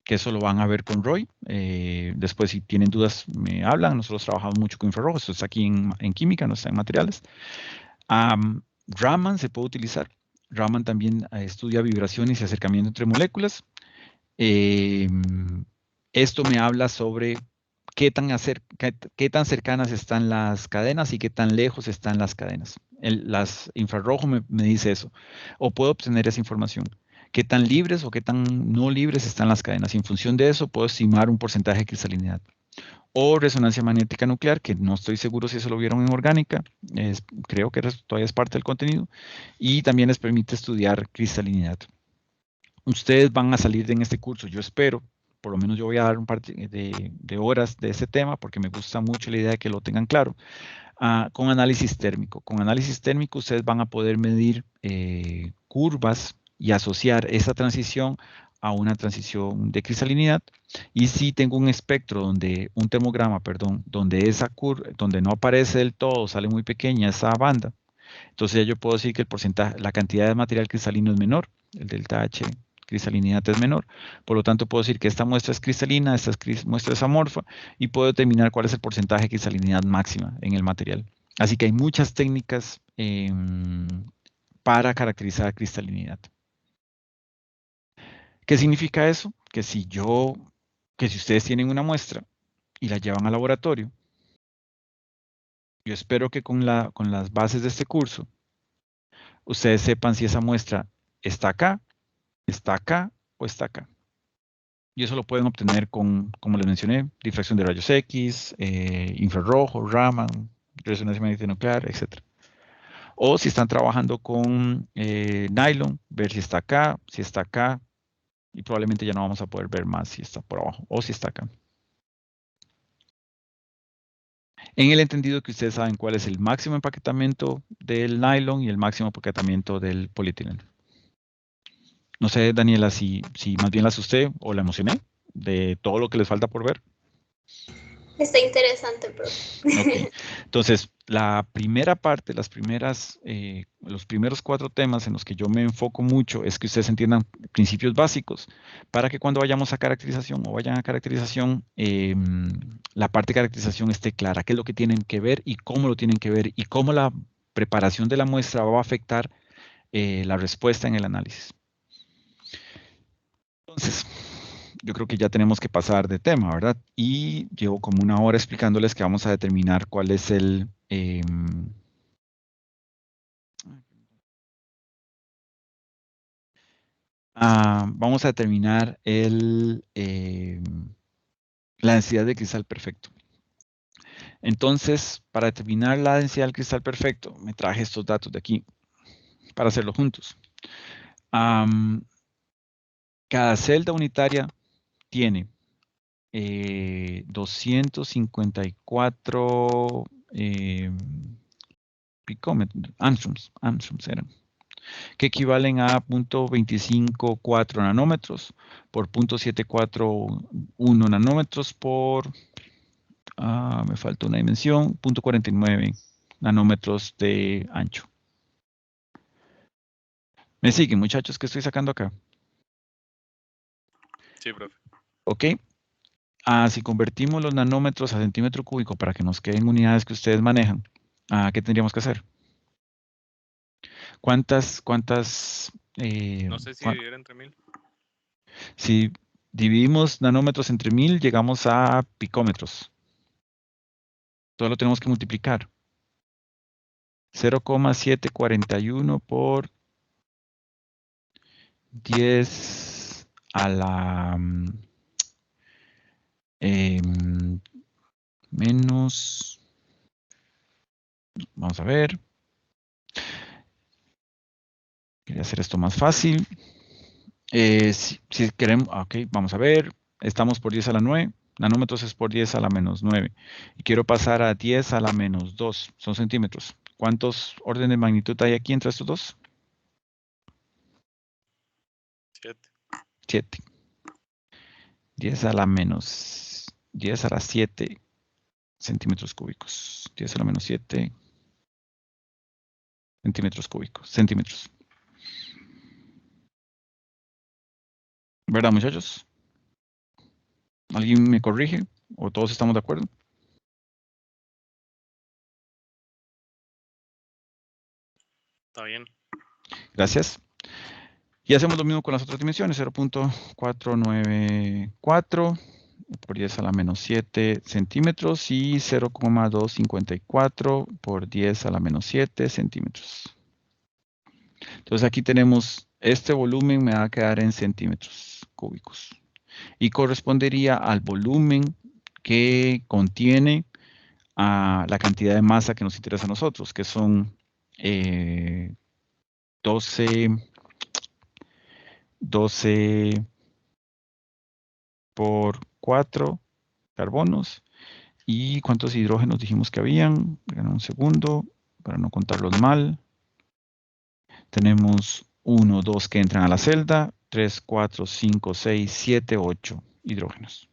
que eso lo van a ver con Roy. Después, si tienen dudas, me hablan. Nosotros trabajamos mucho con infrarrojo. Esto está aquí en química, no está en materiales. Raman se puede utilizar. Raman también estudia vibraciones y acercamiento entre moléculas. Esto me habla sobre qué tan cercanas están las cadenas y qué tan lejos están las cadenas. Las infrarrojo me dice eso. O puedo obtener esa información. Qué tan libres o qué tan no libres están las cadenas. Y en función de eso puedo estimar un porcentaje de cristalinidad. O resonancia magnética nuclear, que no estoy seguro si eso lo vieron en orgánica. Creo que todavía es parte del contenido. Y también les permite estudiar cristalinidad. Ustedes van a salir en este curso, yo espero, por lo menos yo voy a dar un par de horas de ese tema porque me gusta mucho la idea de que lo tengan claro, con análisis térmico. Con análisis térmico ustedes van a poder medir curvas y asociar esa transición a una transición de cristalinidad. Y si tengo un espectro un termograma, perdón, donde esa curva, donde no aparece del todo, sale muy pequeña esa banda, entonces ya yo puedo decir que el porcentaje, la cantidad de material cristalino es menor, el delta H cristalinidad es menor. Por lo tanto, puedo decir que esta muestra es cristalina, esta muestra es amorfa, y puedo determinar cuál es el porcentaje de cristalinidad máxima en el material. Así que hay muchas técnicas para caracterizar cristalinidad. ¿Qué significa eso? Que si ustedes tienen una muestra y la llevan al laboratorio, yo espero que con las bases de este curso, ustedes sepan si esa muestra está acá o está acá. Y eso lo pueden obtener con, como les mencioné, difracción de rayos X, infrarrojo, Raman, resonancia magnética nuclear, etc. O si están trabajando con nylon, ver si está acá, y probablemente ya no vamos a poder ver más si está por abajo o si está acá. En el entendido que ustedes saben cuál es el máximo empaquetamiento del nylon y el máximo empaquetamiento del polietileno. No sé, Daniela, si más bien la asusté o la emocioné de todo lo que les falta por ver. Está interesante, profe. Ok, entonces la primera parte, los primeros 4 temas en los que yo me enfoco mucho es que ustedes entiendan principios básicos para que cuando vayamos a caracterización o vayan a caracterización, la parte de caracterización esté clara, qué es lo que tienen que ver y cómo lo tienen que ver y cómo la preparación de la muestra va a afectar la respuesta en el análisis. Entonces, yo creo que ya tenemos que pasar de tema, ¿verdad? Y llevo como 1 hora explicándoles que vamos a determinar cuál es el... vamos a determinar la densidad de cristal perfecto. Entonces, para determinar la densidad del cristal perfecto, me traje estos datos de aquí para hacerlo juntos. Cada celda unitaria tiene 254 angstroms eran, que equivalen a 0.254 nanómetros por 0.741 nanómetros por, me falta una dimensión, 0.49 nanómetros de ancho. ¿Me siguen, muchachos, qué estoy sacando acá? Sí, profe. Ok. Si convertimos los nanómetros a centímetro cúbico para que nos queden unidades que ustedes manejan, ¿qué tendríamos que hacer? ¿Cuántas? No sé si dividir entre 1000. Si dividimos nanómetros entre 1000, llegamos a picómetros. Todo lo tenemos que multiplicar. 0,741 por 10 a la menos, vamos a ver. Quería hacer esto más fácil. Si queremos, ok, vamos a ver. Estamos por 10 a la 9. Nanómetros es por 10 a la menos 9. Y quiero pasar a 10 a la menos 2. Son centímetros. ¿Cuántos órdenes de magnitud hay aquí entre estos dos? 7. 7. 10 a la menos 10 a la 7 centímetros cúbicos. 10 a la menos 7 centímetros cúbicos. Centímetros. ¿Verdad, muchachos? ¿Alguien me corrige? ¿O todos estamos de acuerdo? Está bien. Gracias. Y hacemos lo mismo con las otras dimensiones. 0.494 por 10 a la menos 7 centímetros y 0,254 por 10 a la menos 7 centímetros. Entonces aquí tenemos este volumen, me va a quedar en centímetros cúbicos. Y correspondería al volumen que contiene la cantidad de masa que nos interesa a nosotros, que son 12 por 4 carbonos. ¿Y cuántos hidrógenos dijimos que habían? En un segundo, para no contarlos mal. Tenemos 1, 2 que entran a la celda, 3, 4, 5, 6, 7, 8 hidrógenos.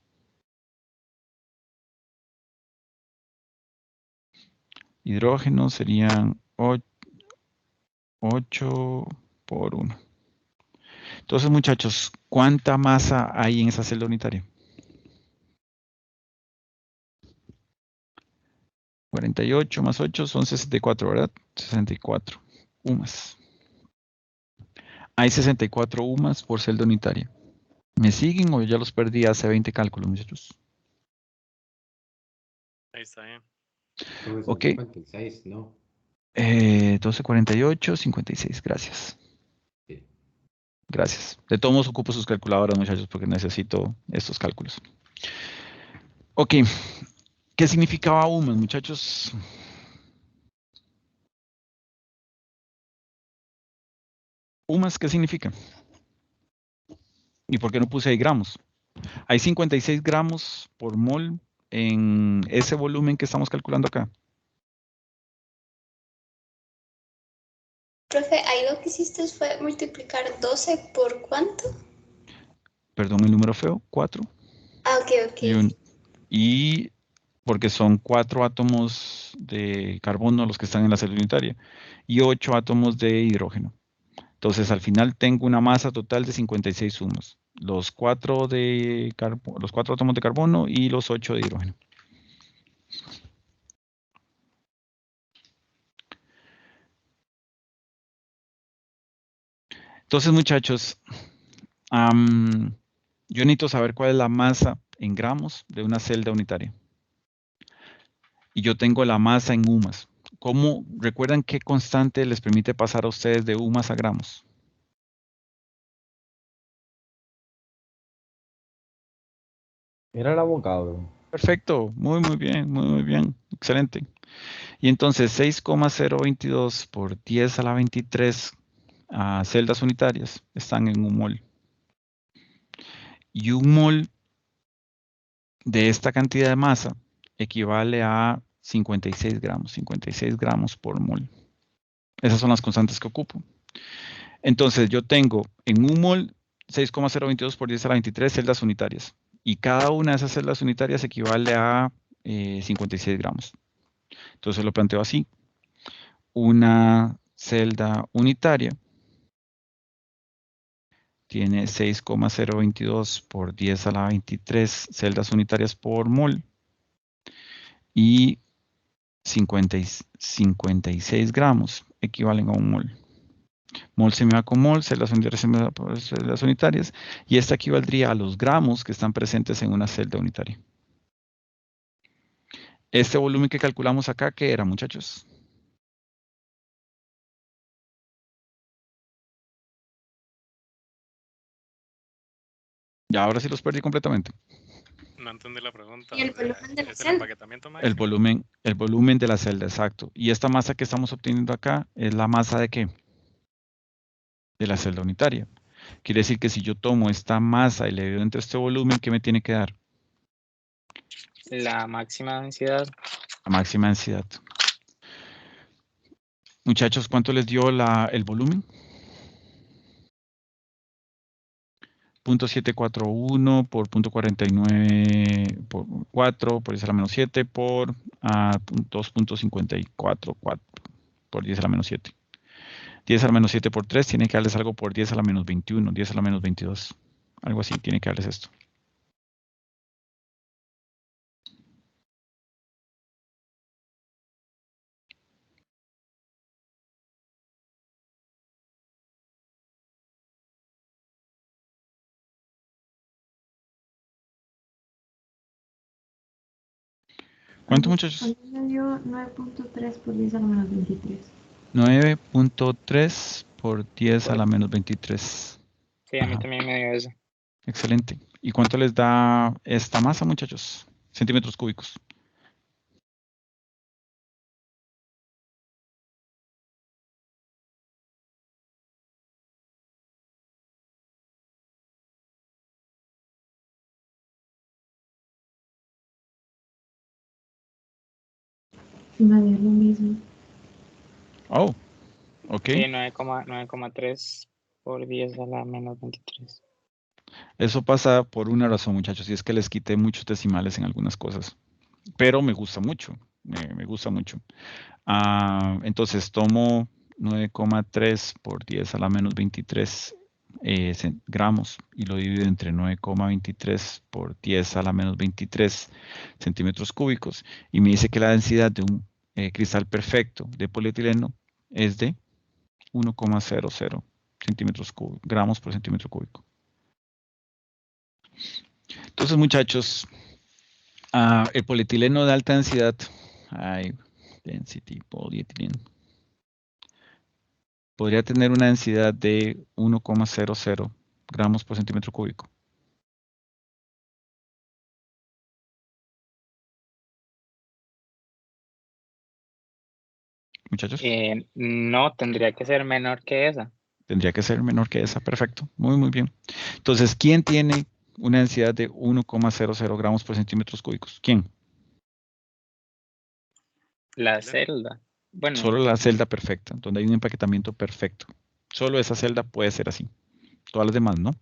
Hidrógenos serían 8 por 1. Entonces, muchachos, ¿cuánta masa hay en esa celda unitaria? 48 más 8 son 64, ¿verdad? 64 UMAS. Hay 64 UMAS por celda unitaria. ¿Me siguen o ya los perdí hace 20 cálculos, muchachos? Ahí está bien. Ok. 56, ¿no? 12, 48, 56. Gracias. Sí. Gracias. De todos modos ocupo sus calculadoras, muchachos, porque necesito estos cálculos. Ok. ¿Qué significaba UMAS, muchachos? UMAS, ¿qué significa? ¿Y por qué no puse ahí gramos? Hay 56 gramos por mol en ese volumen que estamos calculando acá. Profe, ahí lo que hiciste fue multiplicar 12 por ¿cuánto? Perdón, el número feo, 4. Ah, ok, ok. Y porque son 4 átomos de carbono los que están en la celda unitaria y 8 átomos de hidrógeno. Entonces, al final tengo una masa total de 56 humos. Los 4 átomos de carbono y los 8 de hidrógeno. Entonces, muchachos, yo necesito saber cuál es la masa en gramos de una celda unitaria. Y yo tengo la masa en UMAS. ¿Cómo recuerdan qué constante les permite pasar a ustedes de UMAS a gramos? Era el abogado. Perfecto, muy bien, muy bien, excelente. Y entonces 6,022 por 10 a la 23 celdas unitarias están en un mol. Y un mol de esta cantidad de masa equivale a 56 gramos por mol. Esas son las constantes que ocupo. Entonces yo tengo en un mol 6,022 por 10 a la 23 celdas unitarias. Y cada una de esas celdas unitarias equivale a 56 gramos. Entonces lo planteo así. Una celda unitaria tiene 6,022 por 10 a la 23 celdas unitarias por mol y 56 gramos equivalen a un mol. Mol se me va con mol, celdas unitarias se me va por celdas unitarias, y esta equivaldría a los gramos que están presentes en una celda unitaria. Este volumen que calculamos acá, ¿qué era, muchachos? Ya ahora sí los perdí completamente. No entendí la pregunta. ¿Y el o sea, volumen de la ¿es el celda? empaquetamiento máximo? El volumen de la celda, exacto. Y esta masa que estamos obteniendo acá es la masa de ¿qué? De la celda unitaria. Quiere decir que si yo tomo esta masa y le divido entre este volumen, ¿qué me tiene que dar? La máxima densidad. La máxima densidad. Muchachos, ¿cuánto les dio el volumen? 0.741 por 0.49 por 4 por 10 a la menos 7 por 2.544 por 10 a la menos 7. 10 a la menos 7 por 3 tiene que darles algo por 10 a la menos 21, 10 a la menos 22. Algo así tiene que darles esto. ¿Cuánto, muchachos? A mí me dio 9.3 por 10 a la menos 23. 9.3 por 10 a la menos 23. Sí, a mí Ajá. también me dio eso. Excelente. ¿Y cuánto les da esta masa, muchachos? Centímetros cúbicos. Me dio lo mismo. Oh, ok. Sí, 9,3 por 10 a la menos 23. Eso pasa por una razón, muchachos, y es que les quité muchos decimales en algunas cosas. Pero me gusta mucho, me gusta mucho. Entonces tomo 9,3 por 10 a la menos 23 gramos y lo divido entre 9,23 por 10 a la menos 23 centímetros cúbicos y me dice que la densidad de un cristal perfecto de polietileno es de 1,00 gramos por centímetro cúbico. Entonces, muchachos, el polietileno de alta densidad, density polietileno, podría tener una densidad de 1,00 gramos por centímetro cúbico. Muchachos, No, tendría que ser menor que esa. Tendría que ser menor que esa. Perfecto. Muy, muy bien. Entonces, ¿quién tiene una densidad de 1,00 gramos por centímetros cúbicos? ¿Quién? La celda. Bueno, Solo la celda perfecta, donde hay un empaquetamiento perfecto. Solo esa celda puede ser así. Todas las demás, ¿no?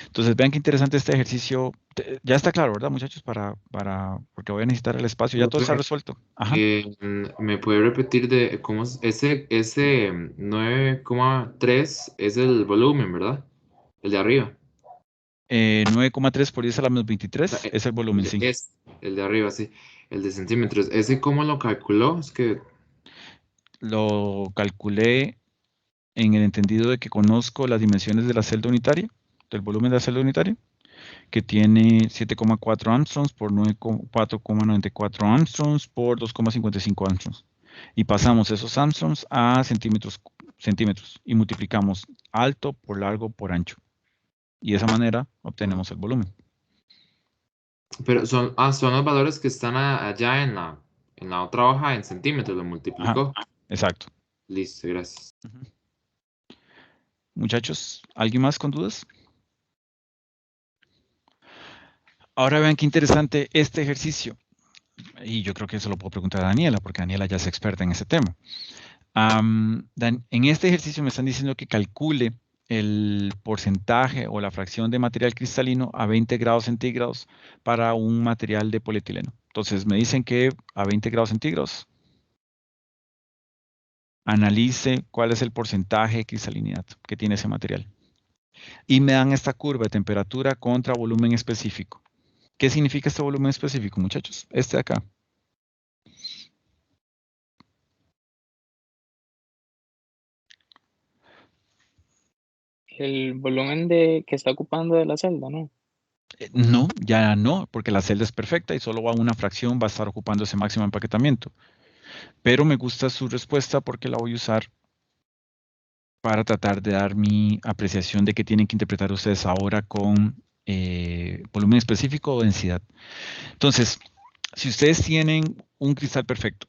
Entonces, vean qué interesante este ejercicio. Ya está claro, ¿verdad, muchachos? Porque voy a necesitar el espacio. Ya todo está resuelto. Ajá. ¿Me puede repetir de cómo es ese 9,3 es el volumen, ¿verdad? El de arriba. 9,3 por 10 a la menos O 23 sea, es el volumen, sí. es el de arriba, sí. El de centímetros. ¿Ese cómo lo calculó? Es que Lo calculé en el entendido de que conozco las dimensiones de la celda unitaria, del volumen de la celda unitaria, que tiene 7,4 Armstrongs por 4,94 Armstrongs por 2,55 Armstrongs. Y pasamos esos Armstrongs a centímetros y multiplicamos alto por largo por ancho. Y de esa manera obtenemos el volumen. pero son los valores que están allá en la otra hoja en centímetros, lo multiplicó. Exacto. Listo, gracias. Muchachos, ¿alguien más con dudas? Ahora vean qué interesante este ejercicio. Y yo creo que eso lo puedo preguntar a Daniela, porque Daniela ya es experta en ese tema. En este ejercicio me están diciendo que calcule el porcentaje o la fracción de material cristalino a 20 grados centígrados para un material de polietileno. Entonces me dicen que a 20 grados centígrados analice cuál es el porcentaje de cristalinidad que tiene ese material. Y me dan esta curva de temperatura contra volumen específico. ¿Qué significa este volumen específico, muchachos? Este de acá. el volumen que está ocupando de la celda, ¿no? No, ya no, porque la celda es perfecta y solo a una fracción va a estar ocupando ese máximo empaquetamiento. Pero me gusta su respuesta porque la voy a usar para tratar de dar mi apreciación de qué tienen que interpretar ustedes ahora con volumen específico o densidad. Entonces, si ustedes tienen un cristal perfecto,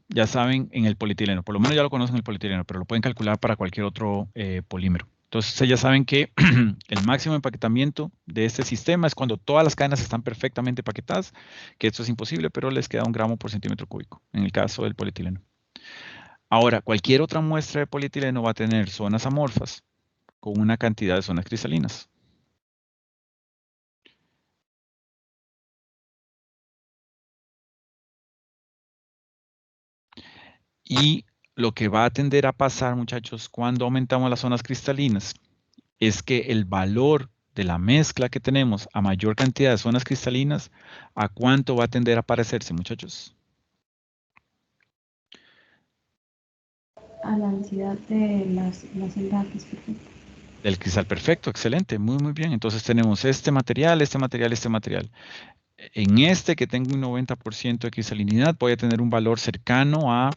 ya saben en el polietileno, por lo menos ya lo conocen en el polietileno, pero lo pueden calcular para cualquier otro polímero. Entonces, ustedes ya saben que el máximo empaquetamiento de este sistema es cuando todas las cadenas están perfectamente empaquetadas, que esto es imposible, pero les queda 1 gramo por centímetro cúbico, en el caso del polietileno. Ahora, cualquier otra muestra de polietileno va a tener zonas amorfas con una cantidad de zonas cristalinas. Y lo que va a tender a pasar, muchachos, cuando aumentamos las zonas cristalinas, es que el valor de la mezcla que tenemos a mayor cantidad de zonas cristalinas, ¿a cuánto va a tender a parecerse, muchachos? A la densidad de la celda que es perfecta. Del cristal perfecto, excelente, muy, muy bien. Entonces tenemos este material, este material, este material. En este que tengo un 90% de cristalinidad, voy a tener un valor cercano a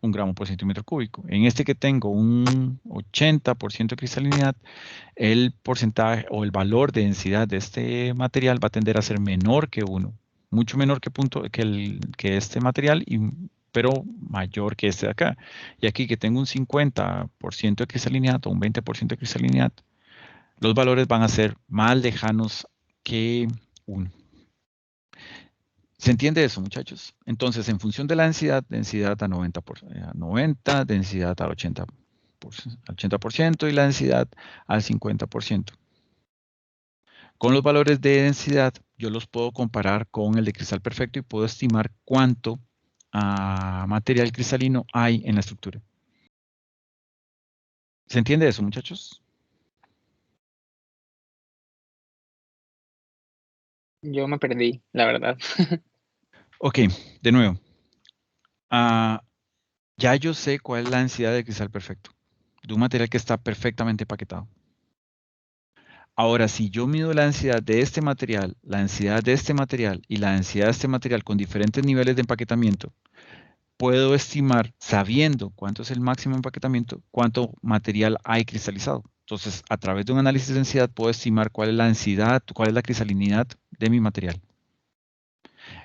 1 gramo por centímetro cúbico. En este que tengo un 80% de cristalinidad, el porcentaje o el valor de densidad de este material va a tender a ser menor que 1, mucho menor que este material, pero mayor que este de acá. Y aquí que tengo un 50% de cristalinidad o un 20% de cristalinidad, los valores van a ser más lejanos que 1. ¿Se entiende eso, muchachos? Entonces, en función de la densidad a 90, densidad al 80% y la densidad al 50%. Con los valores de densidad, yo los puedo comparar con el de cristal perfecto y puedo estimar cuánto material cristalino hay en la estructura. ¿Se entiende eso, muchachos? Yo me perdí, la verdad. Ok, de nuevo. Ya yo sé cuál es la densidad de cristal perfecto, de un material que está perfectamente empaquetado. Ahora, si yo mido la densidad de este material, la densidad de este material y la densidad de este material con diferentes niveles de empaquetamiento, puedo estimar, sabiendo cuánto es el máximo empaquetamiento, cuánto material hay cristalizado. Entonces, a través de un análisis de densidad, puedo estimar cuál es la densidad, cuál es la cristalinidad de mi material.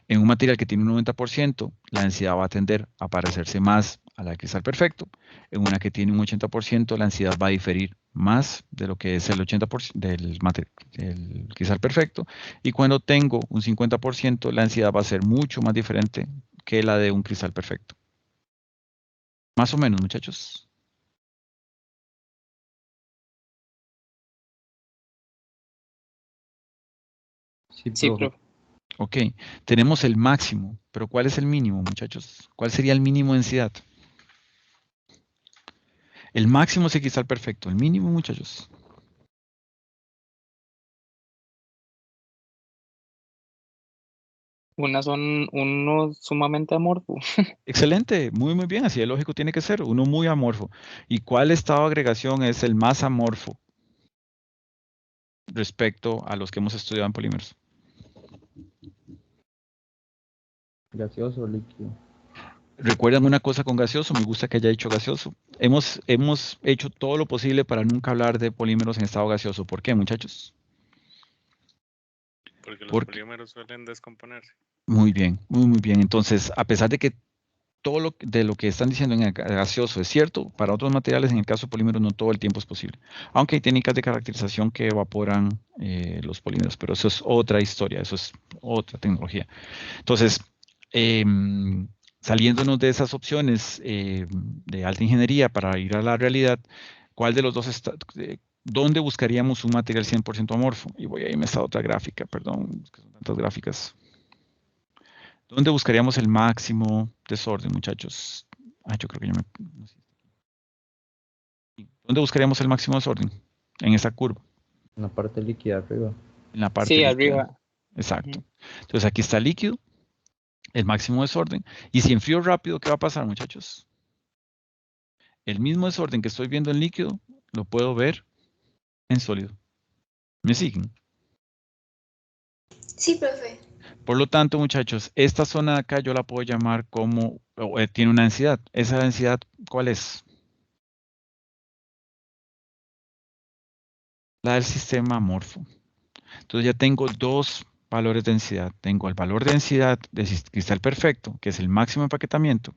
En un material que tiene un 90%, la densidad va a tender a parecerse más a la de cristal perfecto. En una que tiene un 80%, la densidad va a diferir más de lo que es el 80% del cristal perfecto. Y cuando tengo un 50%, la densidad va a ser mucho más diferente que la de un cristal perfecto. Más o menos, muchachos. Sí, Sí, profe. profe. Ok, tenemos el máximo, pero ¿cuál es el mínimo, muchachos? ¿Cuál sería el mínimo de densidad? El máximo es el cristal perfecto, el mínimo, muchachos. Uno sumamente amorfo. Excelente, muy bien, así de lógico tiene que ser, uno muy amorfo. ¿Y cuál estado de agregación es el más amorfo respecto a los que hemos estudiado en polímeros? Gaseoso, líquido. Recuerdan una cosa con gaseoso, me gusta que haya dicho gaseoso. Hemos hecho todo lo posible para nunca hablar de polímeros en estado gaseoso. ¿Por qué, muchachos? Porque los Porque, polímeros suelen descomponerse. muy bien, muy bien. Entonces, a pesar de que todo lo que están diciendo en el gaseoso es cierto, para otros materiales, en el caso de polímeros, no todo el tiempo es posible. Aunque hay técnicas de caracterización que evaporan los polímeros, pero eso es otra historia, eso es otra tecnología. Entonces, saliéndonos de esas opciones de alta ingeniería para ir a la realidad, ¿cuál de los dos está? ¿Dónde buscaríamos un material 100% amorfo? Y voy a irme a esta otra gráfica, perdón, que son tantas gráficas. ¿Dónde buscaríamos el máximo desorden, muchachos? Yo creo que ya me... no sé. ¿Dónde buscaríamos el máximo desorden? En esa curva, En la parte líquida arriba. en la parte Sí, líquida. arriba. Exacto. Ujú. Entonces aquí está líquido, el máximo desorden. Y si enfrío rápido, ¿qué va a pasar, muchachos? El mismo desorden que estoy viendo en líquido, lo puedo ver en sólido. ¿Me siguen? Sí, profe. Por lo tanto, muchachos, esta zona de acá yo la puedo llamar como, tiene una densidad. ¿Esa densidad cuál es? La del sistema amorfo. Entonces ya tengo dos valores de densidad. Tengo el valor de densidad de cristal perfecto, que es el máximo empaquetamiento.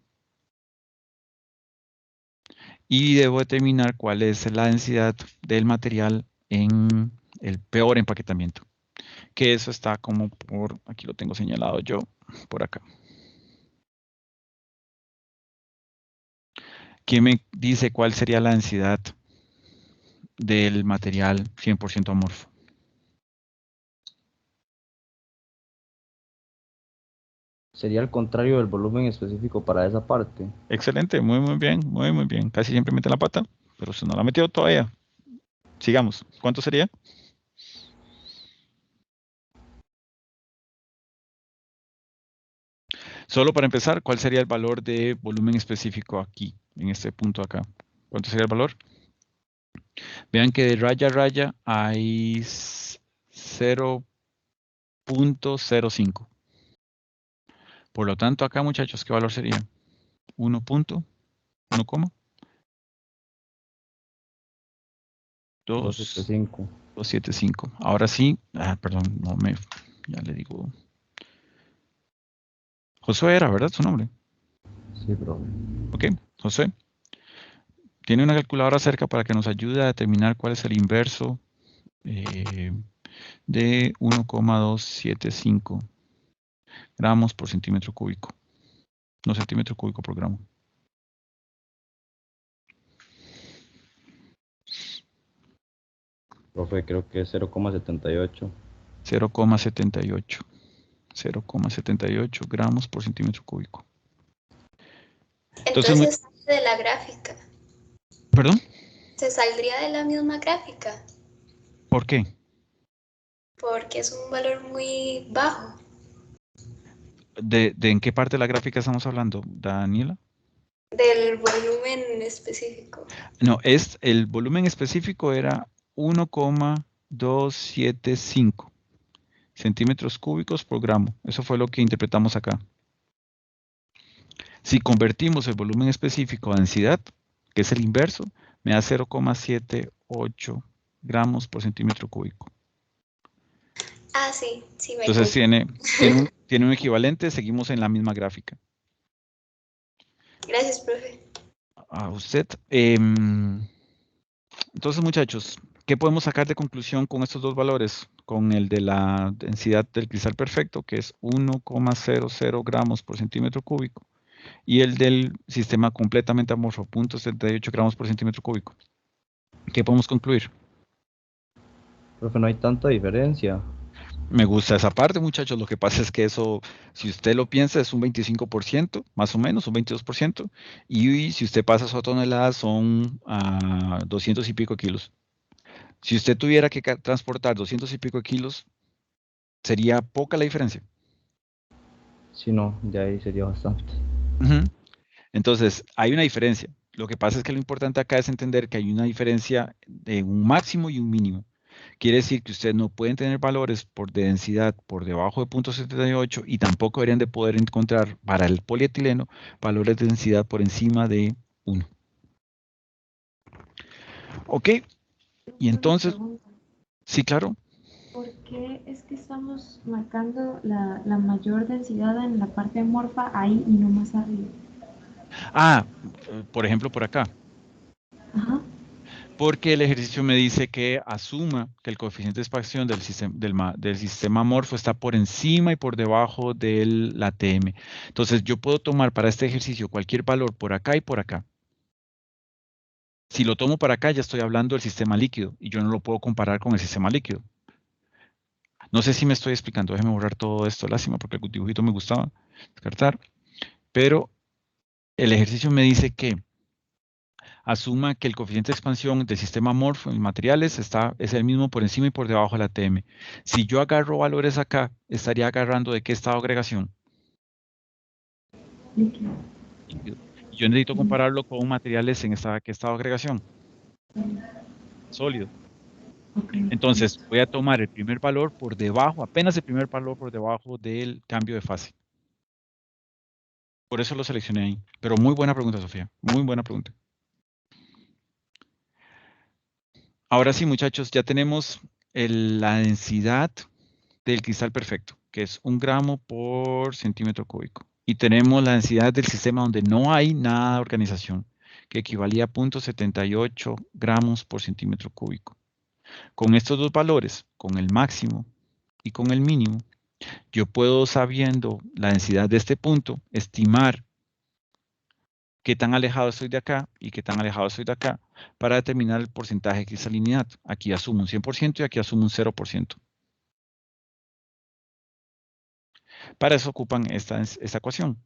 Y debo determinar cuál es la densidad del material en el peor empaquetamiento. Que eso está como por, aquí lo tengo señalado yo, por acá. ¿Quién me dice cuál sería la densidad del material 100% amorfo? Sería el contrario del volumen específico para esa parte. Excelente, muy bien, muy bien. Casi siempre mete la pata, pero usted no la ha metido todavía. Sigamos. ¿Cuánto sería? Solo para empezar, ¿cuál sería el valor de volumen específico aquí, en este punto acá? ¿Cuánto sería el valor? Vean que de raya a raya hay 0.05. Por lo tanto, acá, muchachos, ¿qué valor sería? 1.1, 275. 275. Ahora sí, perdón, ya le digo. Josué era, ¿verdad? Su nombre. Sí, profe. Ok, Josué. Tiene una calculadora cerca para que nos ayude a determinar cuál es el inverso de 1,275 gramos por centímetro cúbico. No centímetro cúbico por gramo. Profe, creo que es 0,78. 0,78. 0,78 gramos por centímetro cúbico. Entonces sale de la gráfica. ¿Perdón? Se saldría de la misma gráfica. ¿Por qué? Porque es un valor muy bajo. ¿De en qué parte de la gráfica estamos hablando, Daniela? Del volumen específico. No, el volumen específico era 1,275 centímetros cúbicos por gramo. Eso fue lo que interpretamos acá. Si convertimos el volumen específico a densidad, que es el inverso, me da 0,78 gramos por centímetro cúbico. Ah, sí, me Entonces confundí. tiene un equivalente, seguimos en la misma gráfica. Gracias, profe. a usted. Entonces, muchachos, ¿qué podemos sacar de conclusión con estos dos valores? Con el de la densidad del cristal perfecto, que es 1,00 gramos por centímetro cúbico, y el del sistema completamente amorfo, 0,78 gramos por centímetro cúbico. ¿Qué podemos concluir? Profe, no hay tanta diferencia. Me gusta esa parte, muchachos. Lo que pasa es que eso, si usted lo piensa, es un 25%, más o menos, un 22%. Y si usted pasa a toneladas, son 200 y pico kilos. Si usted tuviera que transportar 200 y pico kilos, sería poca la diferencia. Si no, de ahí sería bastante. Ujú. Entonces, hay una diferencia. Lo que pasa es que lo importante acá es entender que hay una diferencia de un máximo y un mínimo. Quiere decir que ustedes no pueden tener valores de densidad por debajo de 0,78 y tampoco deberían de poder encontrar para el polietileno valores de densidad por encima de 1. ¿Ok? Y Una entonces, pregunta. sí, claro. ¿Por qué es que estamos marcando la mayor densidad en la parte amorfa ahí y no más arriba? Por ejemplo, por acá. Ajá. Porque el ejercicio me dice que asuma que el coeficiente de expansión del sistema amorfo está por encima y por debajo de la TM. Entonces, yo puedo tomar para este ejercicio cualquier valor por acá y por acá. Si lo tomo para acá, ya estoy hablando del sistema líquido y yo no lo puedo comparar con el sistema líquido. No sé si me estoy explicando. Déjeme borrar todo esto, lástima, porque el dibujito me gustaba descartar. Pero el ejercicio me dice que asuma que el coeficiente de expansión del sistema amorfo en materiales es el mismo por encima y por debajo de la TM. Si yo agarro valores acá, estaría agarrando ¿de qué estado de agregación? Líquido. Líquido. Y yo necesito compararlo con materiales en ¿qué estado de agregación? Sólido. Ok. Entonces, voy a tomar el primer valor por debajo, apenas el primer valor por debajo del cambio de fase. Por eso lo seleccioné ahí. Pero muy buena pregunta, Sofía. Muy buena pregunta. Ahora sí, muchachos, ya tenemos la densidad del cristal perfecto, que es 1 gramo por centímetro cúbico. Y tenemos la densidad del sistema donde no hay nada de organización, que equivalía a 0,78 gramos por centímetro cúbico. Con estos dos valores, con el máximo y con el mínimo, yo puedo, sabiendo la densidad de este punto, estimar qué tan alejado estoy de acá y qué tan alejado estoy de acá para determinar el porcentaje de cristalinidad. Aquí asumo un 100% y aquí asumo un 0%. Para eso ocupan esta ecuación.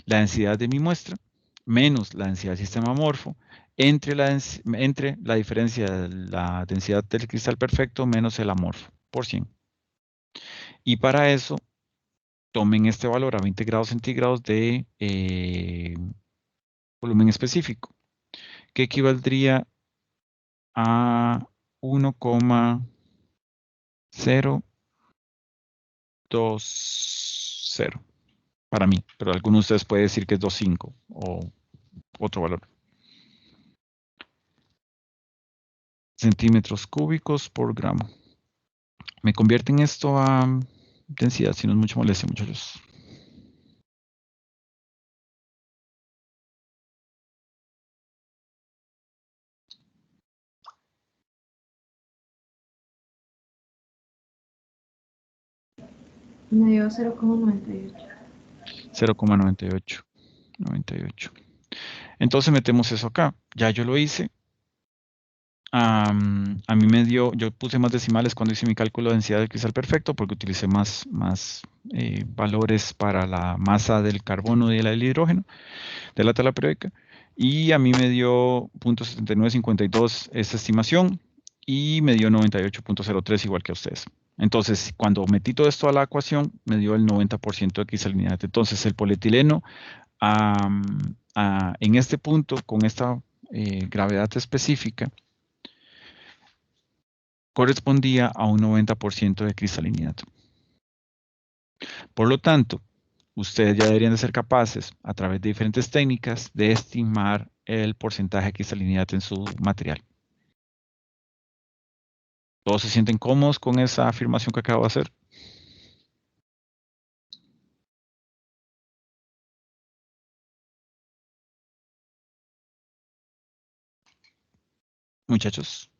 La densidad de mi muestra menos la densidad del sistema amorfo entre la diferencia de la densidad del cristal perfecto menos el amorfo por 100. Y para eso tomen este valor a 20 grados centígrados de volumen específico, que equivaldría a 1,020 para mí, pero algunos de ustedes pueden decir que es 2,5 o otro valor. Centímetros cúbicos por gramo. Me convierten esto a densidad, si no es mucha molestia, muchachos. Me dio 0,98. 0,98. Entonces metemos eso acá. Ya yo lo hice. A mí me dio, yo puse más decimales cuando hice mi cálculo de densidad del cristal perfecto porque utilicé más valores para la masa del carbono y del hidrógeno de la tabla periódica. Y a mí me dio 0,7952 esta estimación y me dio 98,03 igual que a ustedes. Entonces, cuando metí todo esto a la ecuación, me dio el 90% de cristalinidad. Entonces, el polietileno en este punto, con esta gravedad específica, correspondía a un 90% de cristalinidad. Por lo tanto, ustedes ya deberían de ser capaces, a través de diferentes técnicas, de estimar el porcentaje de cristalinidad en su material. ¿Todos se sienten cómodos con esa afirmación que acabo de hacer? Muchachos.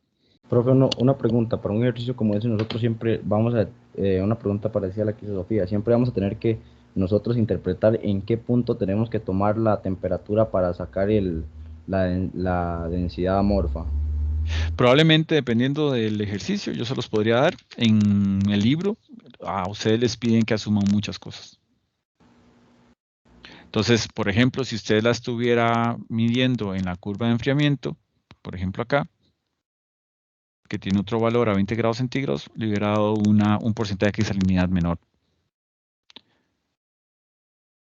Profe, una pregunta, para un ejercicio como ese nosotros siempre vamos a, una pregunta parecida a la que hizo Sofía, siempre vamos a tener que nosotros interpretar en qué punto tenemos que tomar la temperatura para sacar la densidad amorfa. Probablemente, dependiendo del ejercicio, yo se los podría dar. En el libro, a ustedes les piden que asuman muchas cosas. Entonces, por ejemplo, si usted la estuviera midiendo en la curva de enfriamiento, por ejemplo acá, que tiene otro valor a 20 grados centígrados, le hubiera dado un porcentaje de cristalinidad menor.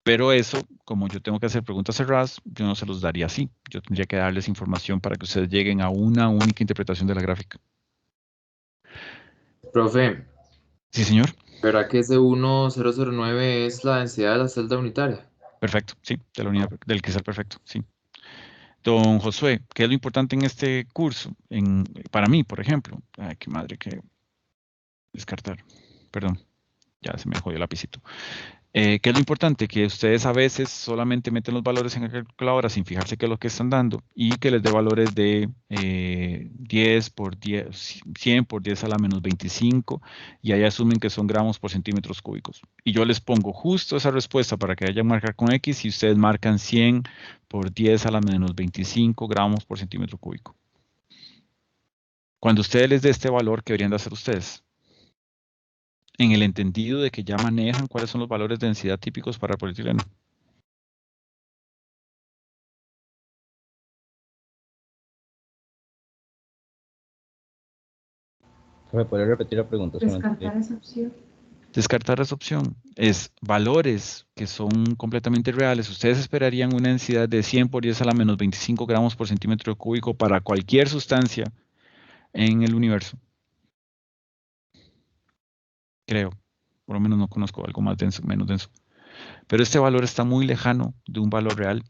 Pero eso, como yo tengo que hacer preguntas cerradas, yo no se los daría así. Yo tendría que darles información para que ustedes lleguen a una única interpretación de la gráfica. Profe, Sí, señor. ¿verdad que ese 1009 es la densidad de la celda unitaria? Perfecto, sí, de la unidad del cristal perfecto, sí. Don Josué, ¿qué es lo importante en este curso? Para mí, por ejemplo. Ay, qué madre que descartar. Perdón, ya se me jodió el lapicito. ¿Qué es lo importante? Que ustedes a veces solamente meten los valores en la calculadora sin fijarse qué es lo que están dando y que les dé valores de 10 por 10, 100 por 10 a la menos 25 y ahí asumen que son gramos por centímetros cúbicos. Y yo les pongo justo esa respuesta para que vayan a marcar con X y ustedes marcan 100 por 10 a la menos 25 gramos por centímetro cúbico. Cuando ustedes les dé este valor, ¿qué deberían de hacer ustedes? En el entendido de que ya manejan cuáles son los valores de densidad típicos para el polietileno. ¿Me podría repetir la pregunta? Descartar esa opción. Descartar esa opción es valores que son completamente reales. Ustedes esperarían una densidad de 100 por 10 a la menos 25 gramos por centímetro cúbico para cualquier sustancia en el universo. Creo. Por lo menos no conozco algo más denso, menos denso. Pero este valor está muy lejano de un valor real.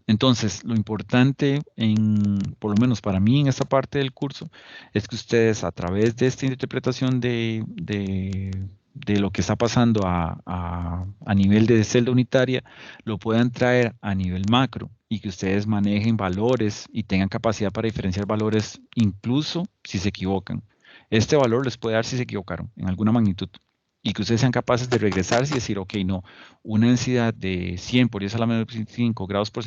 Entonces, lo importante, por lo menos para mí en esta parte del curso, es que ustedes a través de esta interpretación de lo que está pasando a nivel de celda unitaria, lo puedan traer a nivel macro y que ustedes manejen valores y tengan capacidad para diferenciar valores incluso si se equivocan. Este valor les puede dar si se equivocaron en alguna magnitud y que ustedes sean capaces de regresarse y decir, ok, no, una densidad de 100 por 10 a la menos 25 gramos por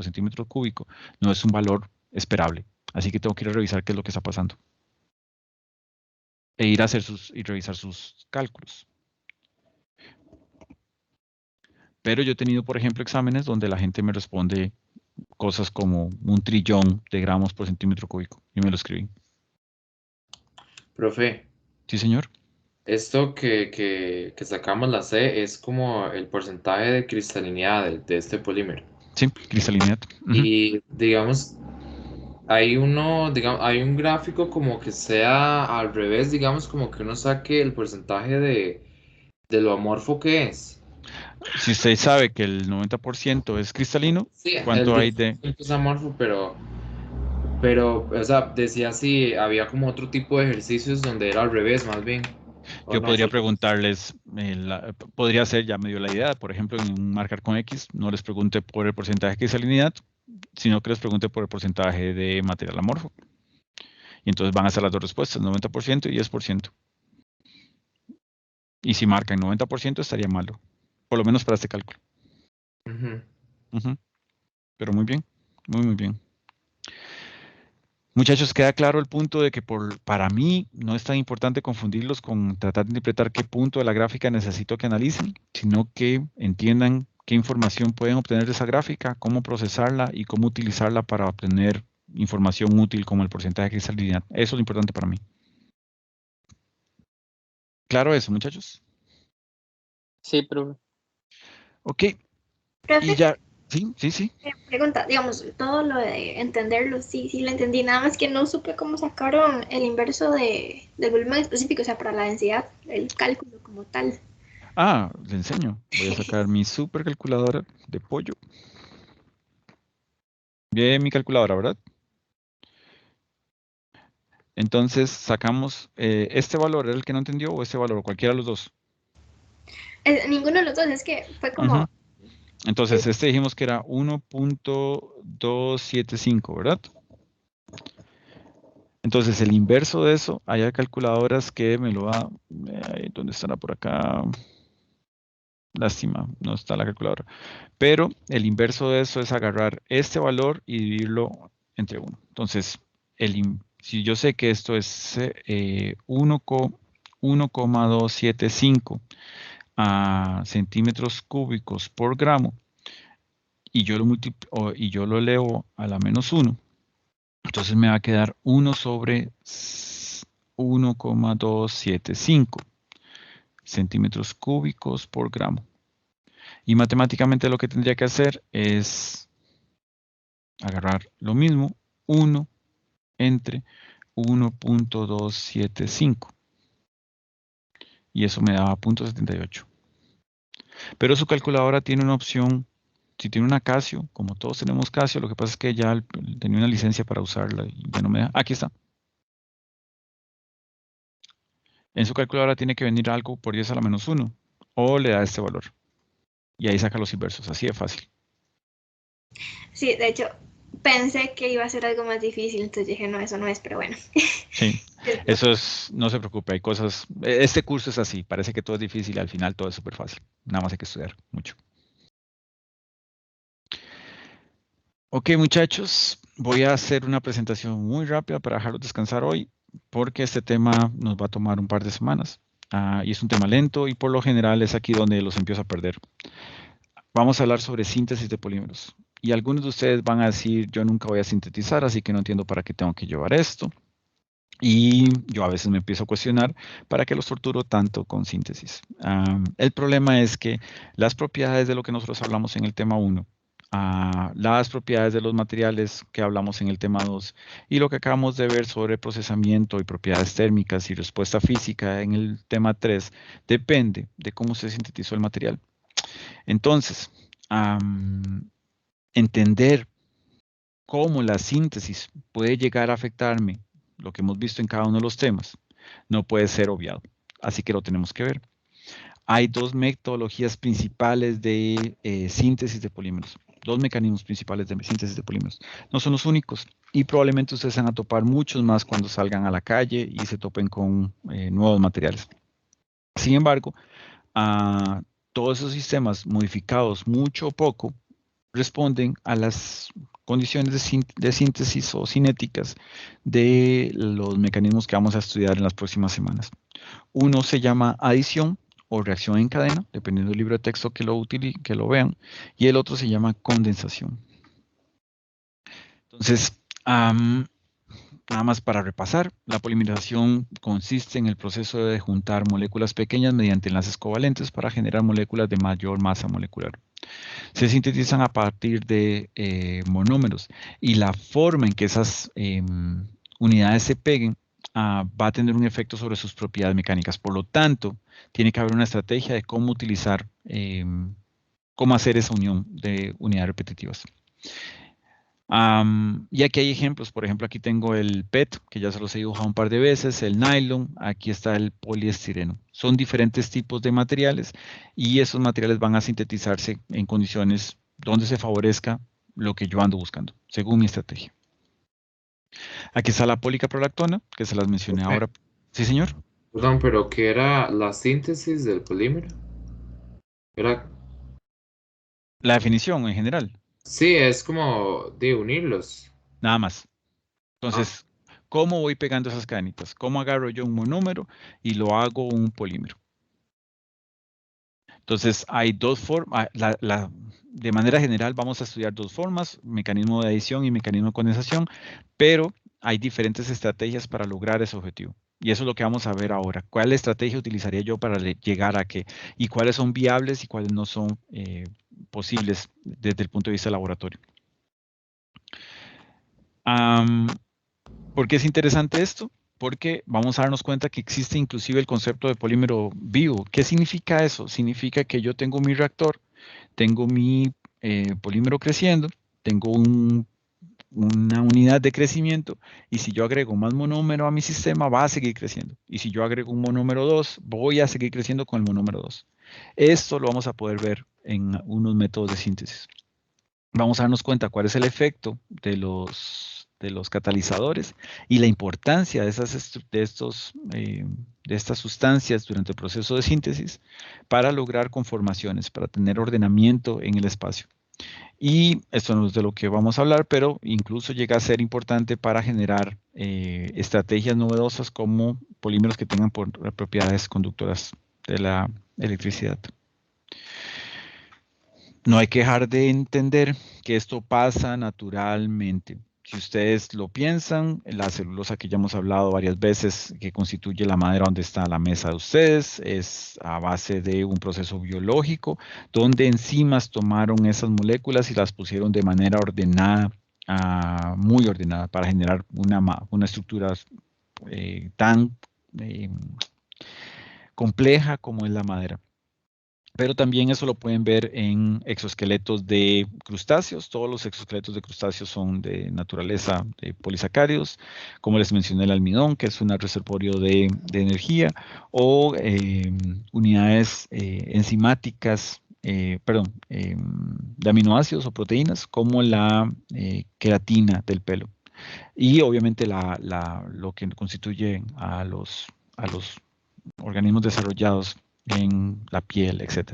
centímetro cúbico no es un valor esperable. Así que tengo que ir a revisar qué es lo que está pasando. E ir a hacer revisar sus cálculos. Pero yo he tenido, por ejemplo, exámenes donde la gente me responde cosas como 1.000.000.000 de gramos por centímetro cúbico. Yo me lo escribí. Profe. Sí, señor. Esto que sacamos la C es como el porcentaje de cristalinidad de este polímero. Sí, cristalinidad. Y digamos, hay un gráfico como que sea al revés, digamos, como que uno saque el porcentaje de lo amorfo que es. Si usted sabe que el 90% es cristalino, Sí, ¿cuánto hay el de...? es amorfo, pero, o sea, decía si había como otro tipo de ejercicios donde era al revés, más bien. Yo podría preguntarles, podría ser, ya me dio la idea, por ejemplo, en un marcar con X, no les pregunte por el porcentaje de cristalinidad, sino que les pregunte por el porcentaje de material amorfo. Y entonces van a ser las dos respuestas, 90% y 10%. Y si marcan 90% estaría malo, por lo menos para este cálculo. Pero muy bien, muy bien. Muchachos, queda claro el punto de que para mí no es tan importante confundirlos con tratar de interpretar qué punto de la gráfica necesito que analicen, sino que entiendan qué información pueden obtener de esa gráfica, cómo procesarla y cómo utilizarla para obtener información útil como el porcentaje de cristalinidad. Eso es lo importante para mí. ¿Claro eso, muchachos? Sí, profe. Ok. Profe, Y ya, sí. pregunta, digamos, todo lo de entenderlo, sí lo entendí, nada más que no supe cómo sacaron el inverso del volumen específico, o sea, para la densidad, el cálculo como tal. Le enseño. Voy a sacar mi supercalculadora de pollo. Bien, mi calculadora, ¿verdad? Entonces sacamos este valor, ¿era el que no entendió o este valor? Cualquiera de los dos. Ninguno de los dos, es que fue como... Entonces este dijimos que era 1.275, ¿verdad? Entonces, el inverso de eso, hay calculadoras que me lo da. ¿Dónde estará por acá? Lástima, no está la calculadora. Pero el inverso de eso es agarrar este valor y dividirlo entre 1. Entonces, si yo sé que esto es 1,275 centímetros cúbicos por gramo, y yo lo elevo a la menos 1, entonces me va a quedar 1 sobre 1,275 centímetros cúbicos por gramo. Y matemáticamente lo que tendría que hacer es agarrar lo mismo, 1 entre 1,275. Y eso me daba 0.78. Pero su calculadora tiene una opción. Si tiene una Casio, como todos tenemos Casio, lo que pasa es que ya tenía una licencia para usarla y ya no me da. Aquí está. En su calculadora tiene que venir algo por 10 a la menos 1 o le da este valor. Y ahí saca los inversos, así de fácil. Sí, de hecho, pensé que iba a ser algo más difícil, entonces dije, no, eso no es, pero bueno. Sí, eso es, no se preocupe, hay cosas, este curso es así, parece que todo es difícil y al final todo es súper fácil. Nada más hay que estudiar mucho. Ok, muchachos, voy a hacer una presentación muy rápida para dejarlos descansar hoy, porque este tema nos va a tomar un par de semanas. Y es un tema lento y por lo general es aquí donde los empiezo a perder. Vamos a hablar sobre síntesis de polímeros. Y algunos de ustedes van a decir, yo nunca voy a sintetizar, así que no entiendo para qué tengo que llevar esto. Y yo a veces me empiezo a cuestionar para qué los torturo tanto con síntesis. El problema es que las propiedades de lo que nosotros hablamos en el tema 1, las propiedades de los materiales que hablamos en el tema 2 y lo que acabamos de ver sobre procesamiento y propiedades térmicas y respuesta física en el tema 3, depende de cómo se sintetizó el material. Entonces, entender cómo la síntesis puede llegar a afectarme, lo que hemos visto en cada uno de los temas, no puede ser obviado. Así que lo tenemos que ver. Hay dos metodologías principales de síntesis de polímeros. Dos mecanismos principales de síntesis de polímeros. No son los únicos. Y probablemente ustedes van a topar muchos más cuando salgan a la calle y se topen con nuevos materiales. Sin embargo, todos esos sistemas modificados mucho o poco responden a las condiciones de síntesis o cinéticas de los mecanismos que vamos a estudiar en las próximas semanas. Uno se llama adición o reacción en cadena, dependiendo del libro de texto que lo vean, y el otro se llama condensación. Entonces, nada más para repasar, la polimerización consiste en el proceso de juntar moléculas pequeñas mediante enlaces covalentes para generar moléculas de mayor masa molecular. Se sintetizan a partir de monómeros y la forma en que esas unidades se peguen va a tener un efecto sobre sus propiedades mecánicas. Por lo tanto, tiene que haber una estrategia de cómo utilizar, cómo hacer esa unión de unidades repetitivas. Y aquí hay ejemplos, por ejemplo, aquí tengo el PET, que ya se los he dibujado un par de veces, el nylon, aquí está el poliestireno. Son diferentes tipos de materiales y esos materiales van a sintetizarse en condiciones donde se favorezca lo que yo ando buscando, según mi estrategia. Aquí está la policaprolactona, que se las mencioné ahora. ¿Sí, señor? Perdón, pero ¿qué era la síntesis del polímero? Era... La definición en general. Sí, es como de unirlos. Nada más. Entonces, ¿cómo voy pegando esas cadenitas? ¿Cómo agarro yo un monómero y lo hago un polímero? Entonces, hay dos formas. De manera general, vamos a estudiar dos formas, mecanismo de adición y mecanismo de condensación, pero hay diferentes estrategias para lograr ese objetivo. Y eso es lo que vamos a ver ahora. ¿Cuál estrategia utilizaría yo para llegar a qué? Y cuáles son viables y cuáles no son posibles desde el punto de vista del laboratorio. ¿Por qué es interesante esto? Porque vamos a darnos cuenta que existe inclusive el concepto de polímero vivo. ¿Qué significa eso? Significa que yo tengo mi reactor, tengo mi polímero creciendo, tengo una unidad de crecimiento y si yo agrego más monómero a mi sistema va a seguir creciendo. Y si yo agrego un monómero 2, voy a seguir creciendo con el monómero 2. Esto lo vamos a poder ver en unos métodos de síntesis. Vamos a darnos cuenta cuál es el efecto de los catalizadores y la importancia de estas sustancias durante el proceso de síntesis para lograr conformaciones, para tener ordenamiento en el espacio. Y esto no es de lo que vamos a hablar, pero incluso llega a ser importante para generar estrategias novedosas como polímeros que tengan propiedades conductoras de la electricidad. No hay que dejar de entender que esto pasa naturalmente. Si ustedes lo piensan, la celulosa que ya hemos hablado varias veces, que constituye la madera donde está la mesa de ustedes, es a base de un proceso biológico, donde enzimas tomaron esas moléculas y las pusieron de manera ordenada, muy ordenada, para generar una estructura tan compleja como es la madera. Pero también eso lo pueden ver en exoesqueletos de crustáceos. Todos los exoesqueletos de crustáceos son de naturaleza de polisacáridos, como les mencioné el almidón, que es un reservorio de energía, o unidades enzimáticas, de aminoácidos o proteínas, como la queratina del pelo. Y obviamente lo que constituye a los organismos desarrollados en la piel, etc.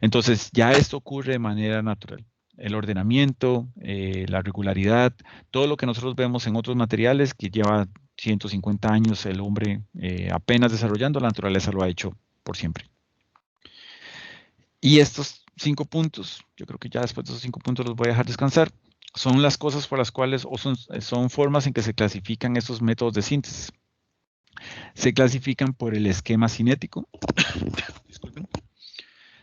Entonces, ya esto ocurre de manera natural. El ordenamiento, la regularidad, todo lo que nosotros vemos en otros materiales que lleva 150 años el hombre apenas desarrollando, la naturaleza lo ha hecho por siempre. Y estos 5 puntos, yo creo que ya después de esos 5 puntos los voy a dejar descansar, son las cosas por las cuales, o son formas en que se clasifican estos métodos de síntesis. Se clasifican por el esquema cinético. Disculpen.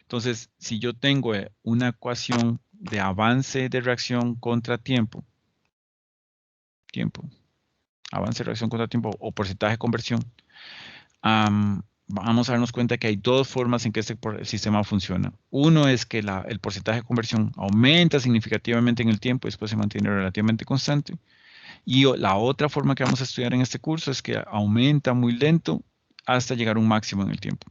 Entonces, si yo tengo una ecuación de avance de reacción contra tiempo, avance de reacción contra tiempo o porcentaje de conversión, vamos a darnos cuenta que hay 2 formas en que este sistema funciona. Uno es que el porcentaje de conversión aumenta significativamente en el tiempo y después se mantiene relativamente constante. Y la otra forma que vamos a estudiar en este curso es que aumenta muy lento hasta llegar a un máximo en el tiempo.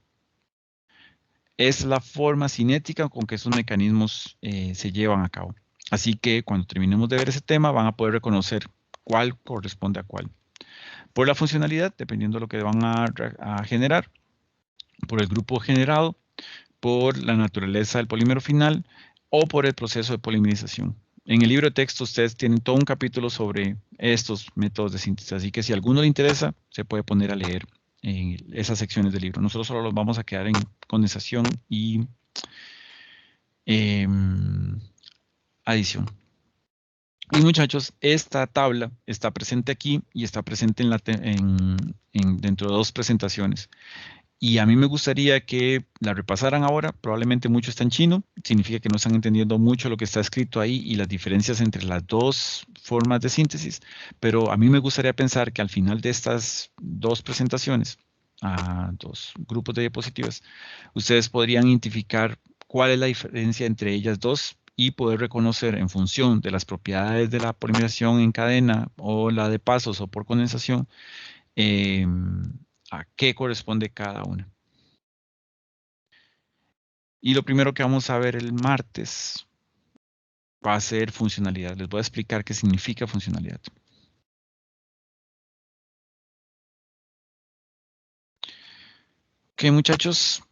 Es la forma cinética con que estos mecanismos se llevan a cabo. Así que cuando terminemos de ver ese tema van a poder reconocer cuál corresponde a cuál. Por la funcionalidad, dependiendo de lo que van a generar, por el grupo generado, por la naturaleza del polímero final o por el proceso de polimerización. En el libro de texto ustedes tienen todo un capítulo sobre estos métodos de síntesis, así que si a alguno le interesa, se puede poner a leer esas secciones del libro. Nosotros solo los vamos a quedar en condensación y adición. Y muchachos, esta tabla está presente aquí y está presente dentro de 2 presentaciones. Y a mí me gustaría que la repasaran ahora. Probablemente mucho está en chino. Significa que no están entendiendo mucho lo que está escrito ahí y las diferencias entre las 2 formas de síntesis. Pero a mí me gustaría pensar que al final de estas 2 presentaciones, 2 grupos de diapositivas, ustedes podrían identificar cuál es la diferencia entre ellas 2 y poder reconocer en función de las propiedades de la polimerización en cadena o la de pasos o por condensación, a qué corresponde cada una. Y lo primero que vamos a ver el martes va a ser funcionalidad. Les voy a explicar qué significa funcionalidad. Ok, muchachos.